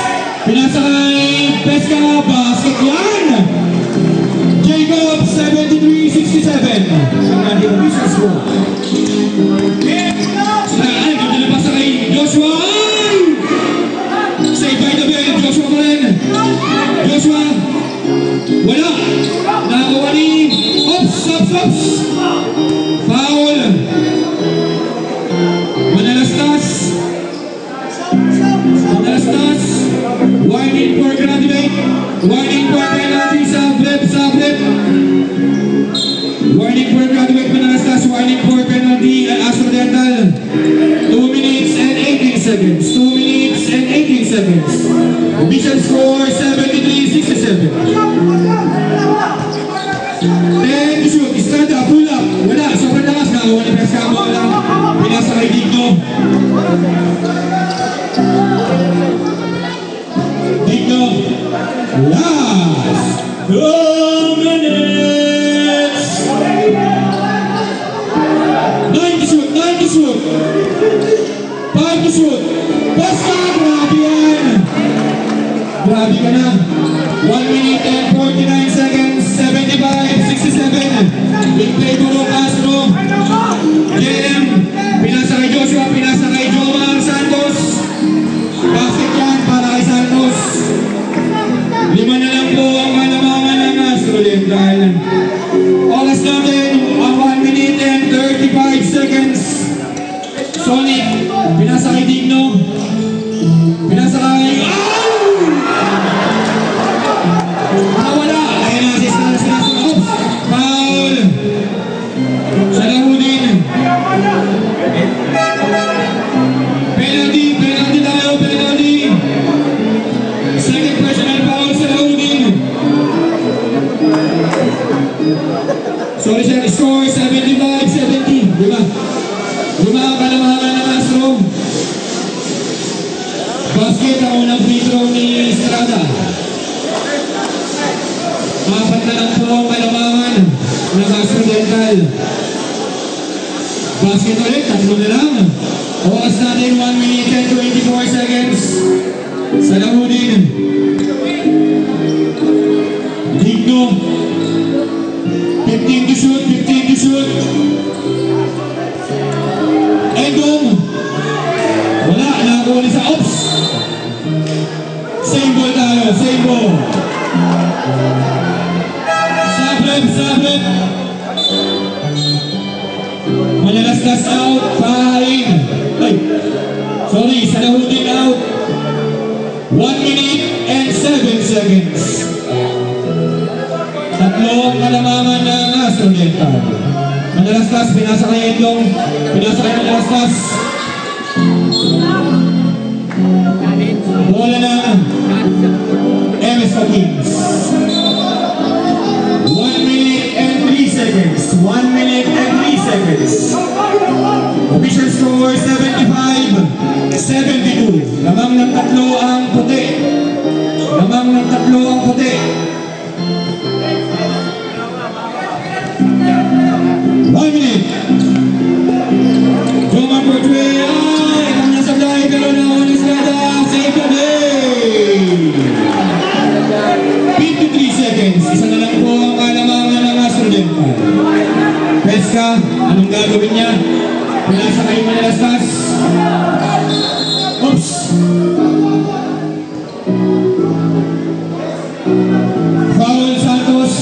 Pinasakay. Pesca. Basket yan! Jacob, 73-67. Ang naging official score. Ay, ganda na pa sa kay Joshua. Ay! Save by the bell. Joshua pa rin. Joshua. Wala. Nakakuha ni. Ops. Foul. Manalastas. Warning for graduate. Warning for penalty sa flip. Warning for graduate Manalastas. Warning for penalty at Astro Dental. 2 minutes and 18 seconds. 2 minutes and 18 seconds. Official score 73-67. 10 to shoot. Estrada, pull up. Wala. Sobrang lakas. Nakakuha ni Pescamo lang. Pinasa kay Digno. Last 2 minutes. 9 to shoot. 5 to shoot. Basta, grabe yan. Grabe ka na. 1 minute and 49 seconds. 75-67. Big play po ng Astro. JM. Pinasa kay Joshua. Pinasa kay Jomar Santos. Basket yan para kay Santos. 5 na lang po ang kalamangan ng Astro Dental. Oras natin ang 1 minute and 35 seconds. Sonic, pinasa kay Digno. Pinasa kay... Nawala! Ayun na, si Stars pinasa. Oops! Foul! Siya lang din. Penalty tayo, penalty! Second personal foul sa Laudin. Sorry sir, score 75-70. Diba ang kalamangan ng Astro? Basket ang unang free throw ni Estrada. 4 na lang po ang kalamangan ng Astro Dental. Basket ulit, 3 na lang. Oras natin 1 minute and 24 seconds. Sa Laudin. Digno. 15 to shoot. Engong. Wala, nakakuha ni sa Ops. Same ball tayo, same ball. Sablep. Manalastas out, fine. Ay, sorry, sa Laudin out. 1 minute and 7 seconds. 3 ang kalamangan ng Astro Dental. Manalastas, pinasa kay Edlong. Pinasa kay Manalastas. Bola na MS Kings. 1 minute and 3 seconds. 1 minute and 3 seconds. Official score 75-72. Lamang ng 3 ang puti. seconds. Isa na lang po ang kalamangan ng AstroDental. Pesca, anong gagawin niya? Pinasa kayo Manalastas. Oops! Foul Santos.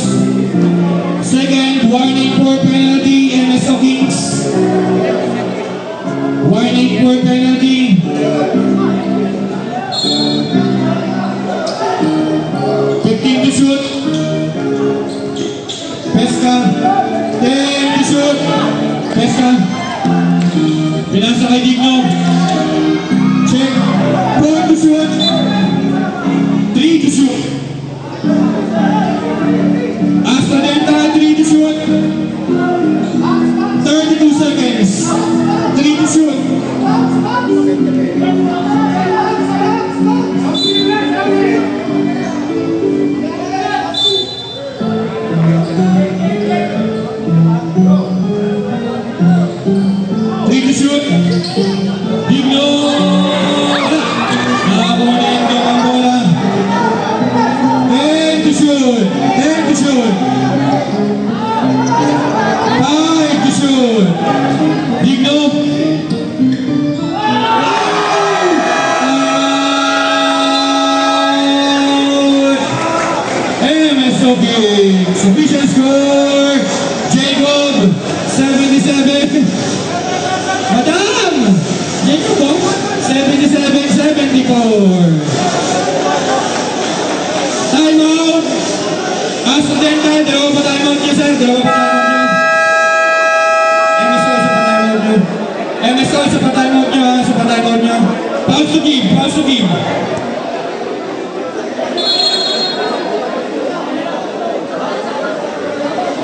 Second, warning for penalty, MSO Kings. Warning for penalty. 15 to shoot. Pesca. 10 to shoot. Pesca. Pinasa kay Digno. Check. 4 to shoot. 3 to shoot. AstroDental, 3 to shoot. 32 seconds. 3 to shoot. Shoot! Digno! Nakakuha na yung ang bola. 10 to shoot! 10 to shoot! 5 to shoot! Digno! MSO Kings! Official score! Jacob! 77! Madam! Jacob po, 77-74. Time out! AstroDental, dalawa pa time out niya, sir. Dalawa pa time out niyo. MSO, isa pa time out niyo, ha? Isa pa time out niyo. Pause to give, pause to give.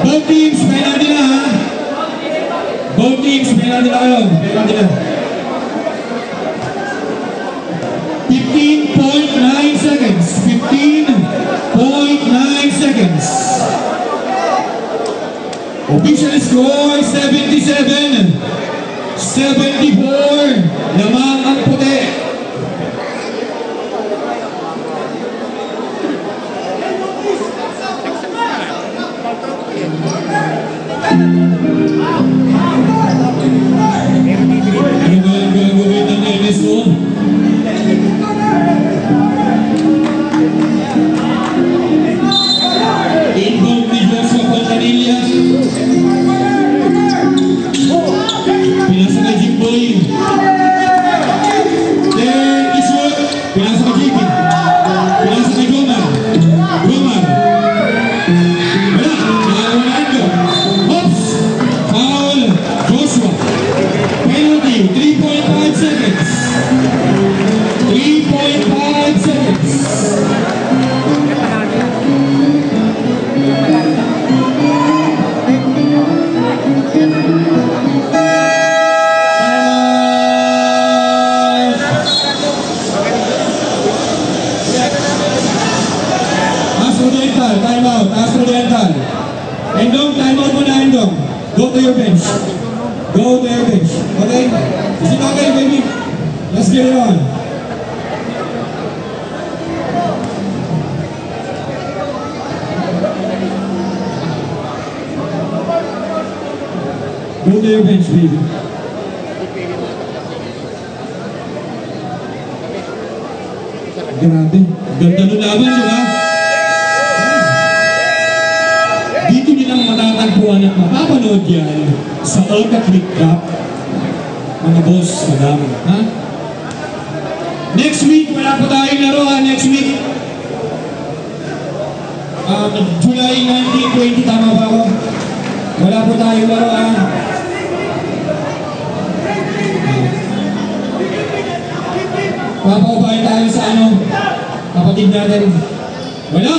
Both teams, penalty na, ha? Both teams, penalty na kayo. Penalty na. 15.9 seconds. 15.9 seconds. Official score, 77. 74. Lamang ang puti. Ano ba ang gagawin ng MSO? Involved ni Joshua Fontanilla. Pinasa kay Jimboy. 10 to shoot. Pinasa kay Jimmy. Pinasa kay Gomar. Gomar. Wala. Nakakulaan ko. Oops. Foul. Joshua. Penalty. 3.5 seconds. 3.5 seconds. AstroDental, time out, AstroDental. Endong, time out muna, Endong. Go to your bench. Go to your bench. Okay? Is it okay, baby? Let's get it on. Go to your bench, baby. Grabe. Ganda ng laban, di ba? Dito nilang matatagpuan at mapapanood yan sa Olga Click Cup. Mga boss, madam. Ha? Next week, wala po tayong laro, ha? Next week. July 19, 20, tama ba ako? Wala po tayong laro, ha? Papaubahin tayo sa ano? Kapatid natin. Wala!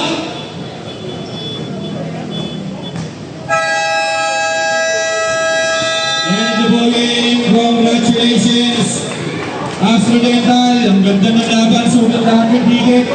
And the ball game, congratulations! AstroDental, ang ganda ng laban, sulat lahat ng ticket.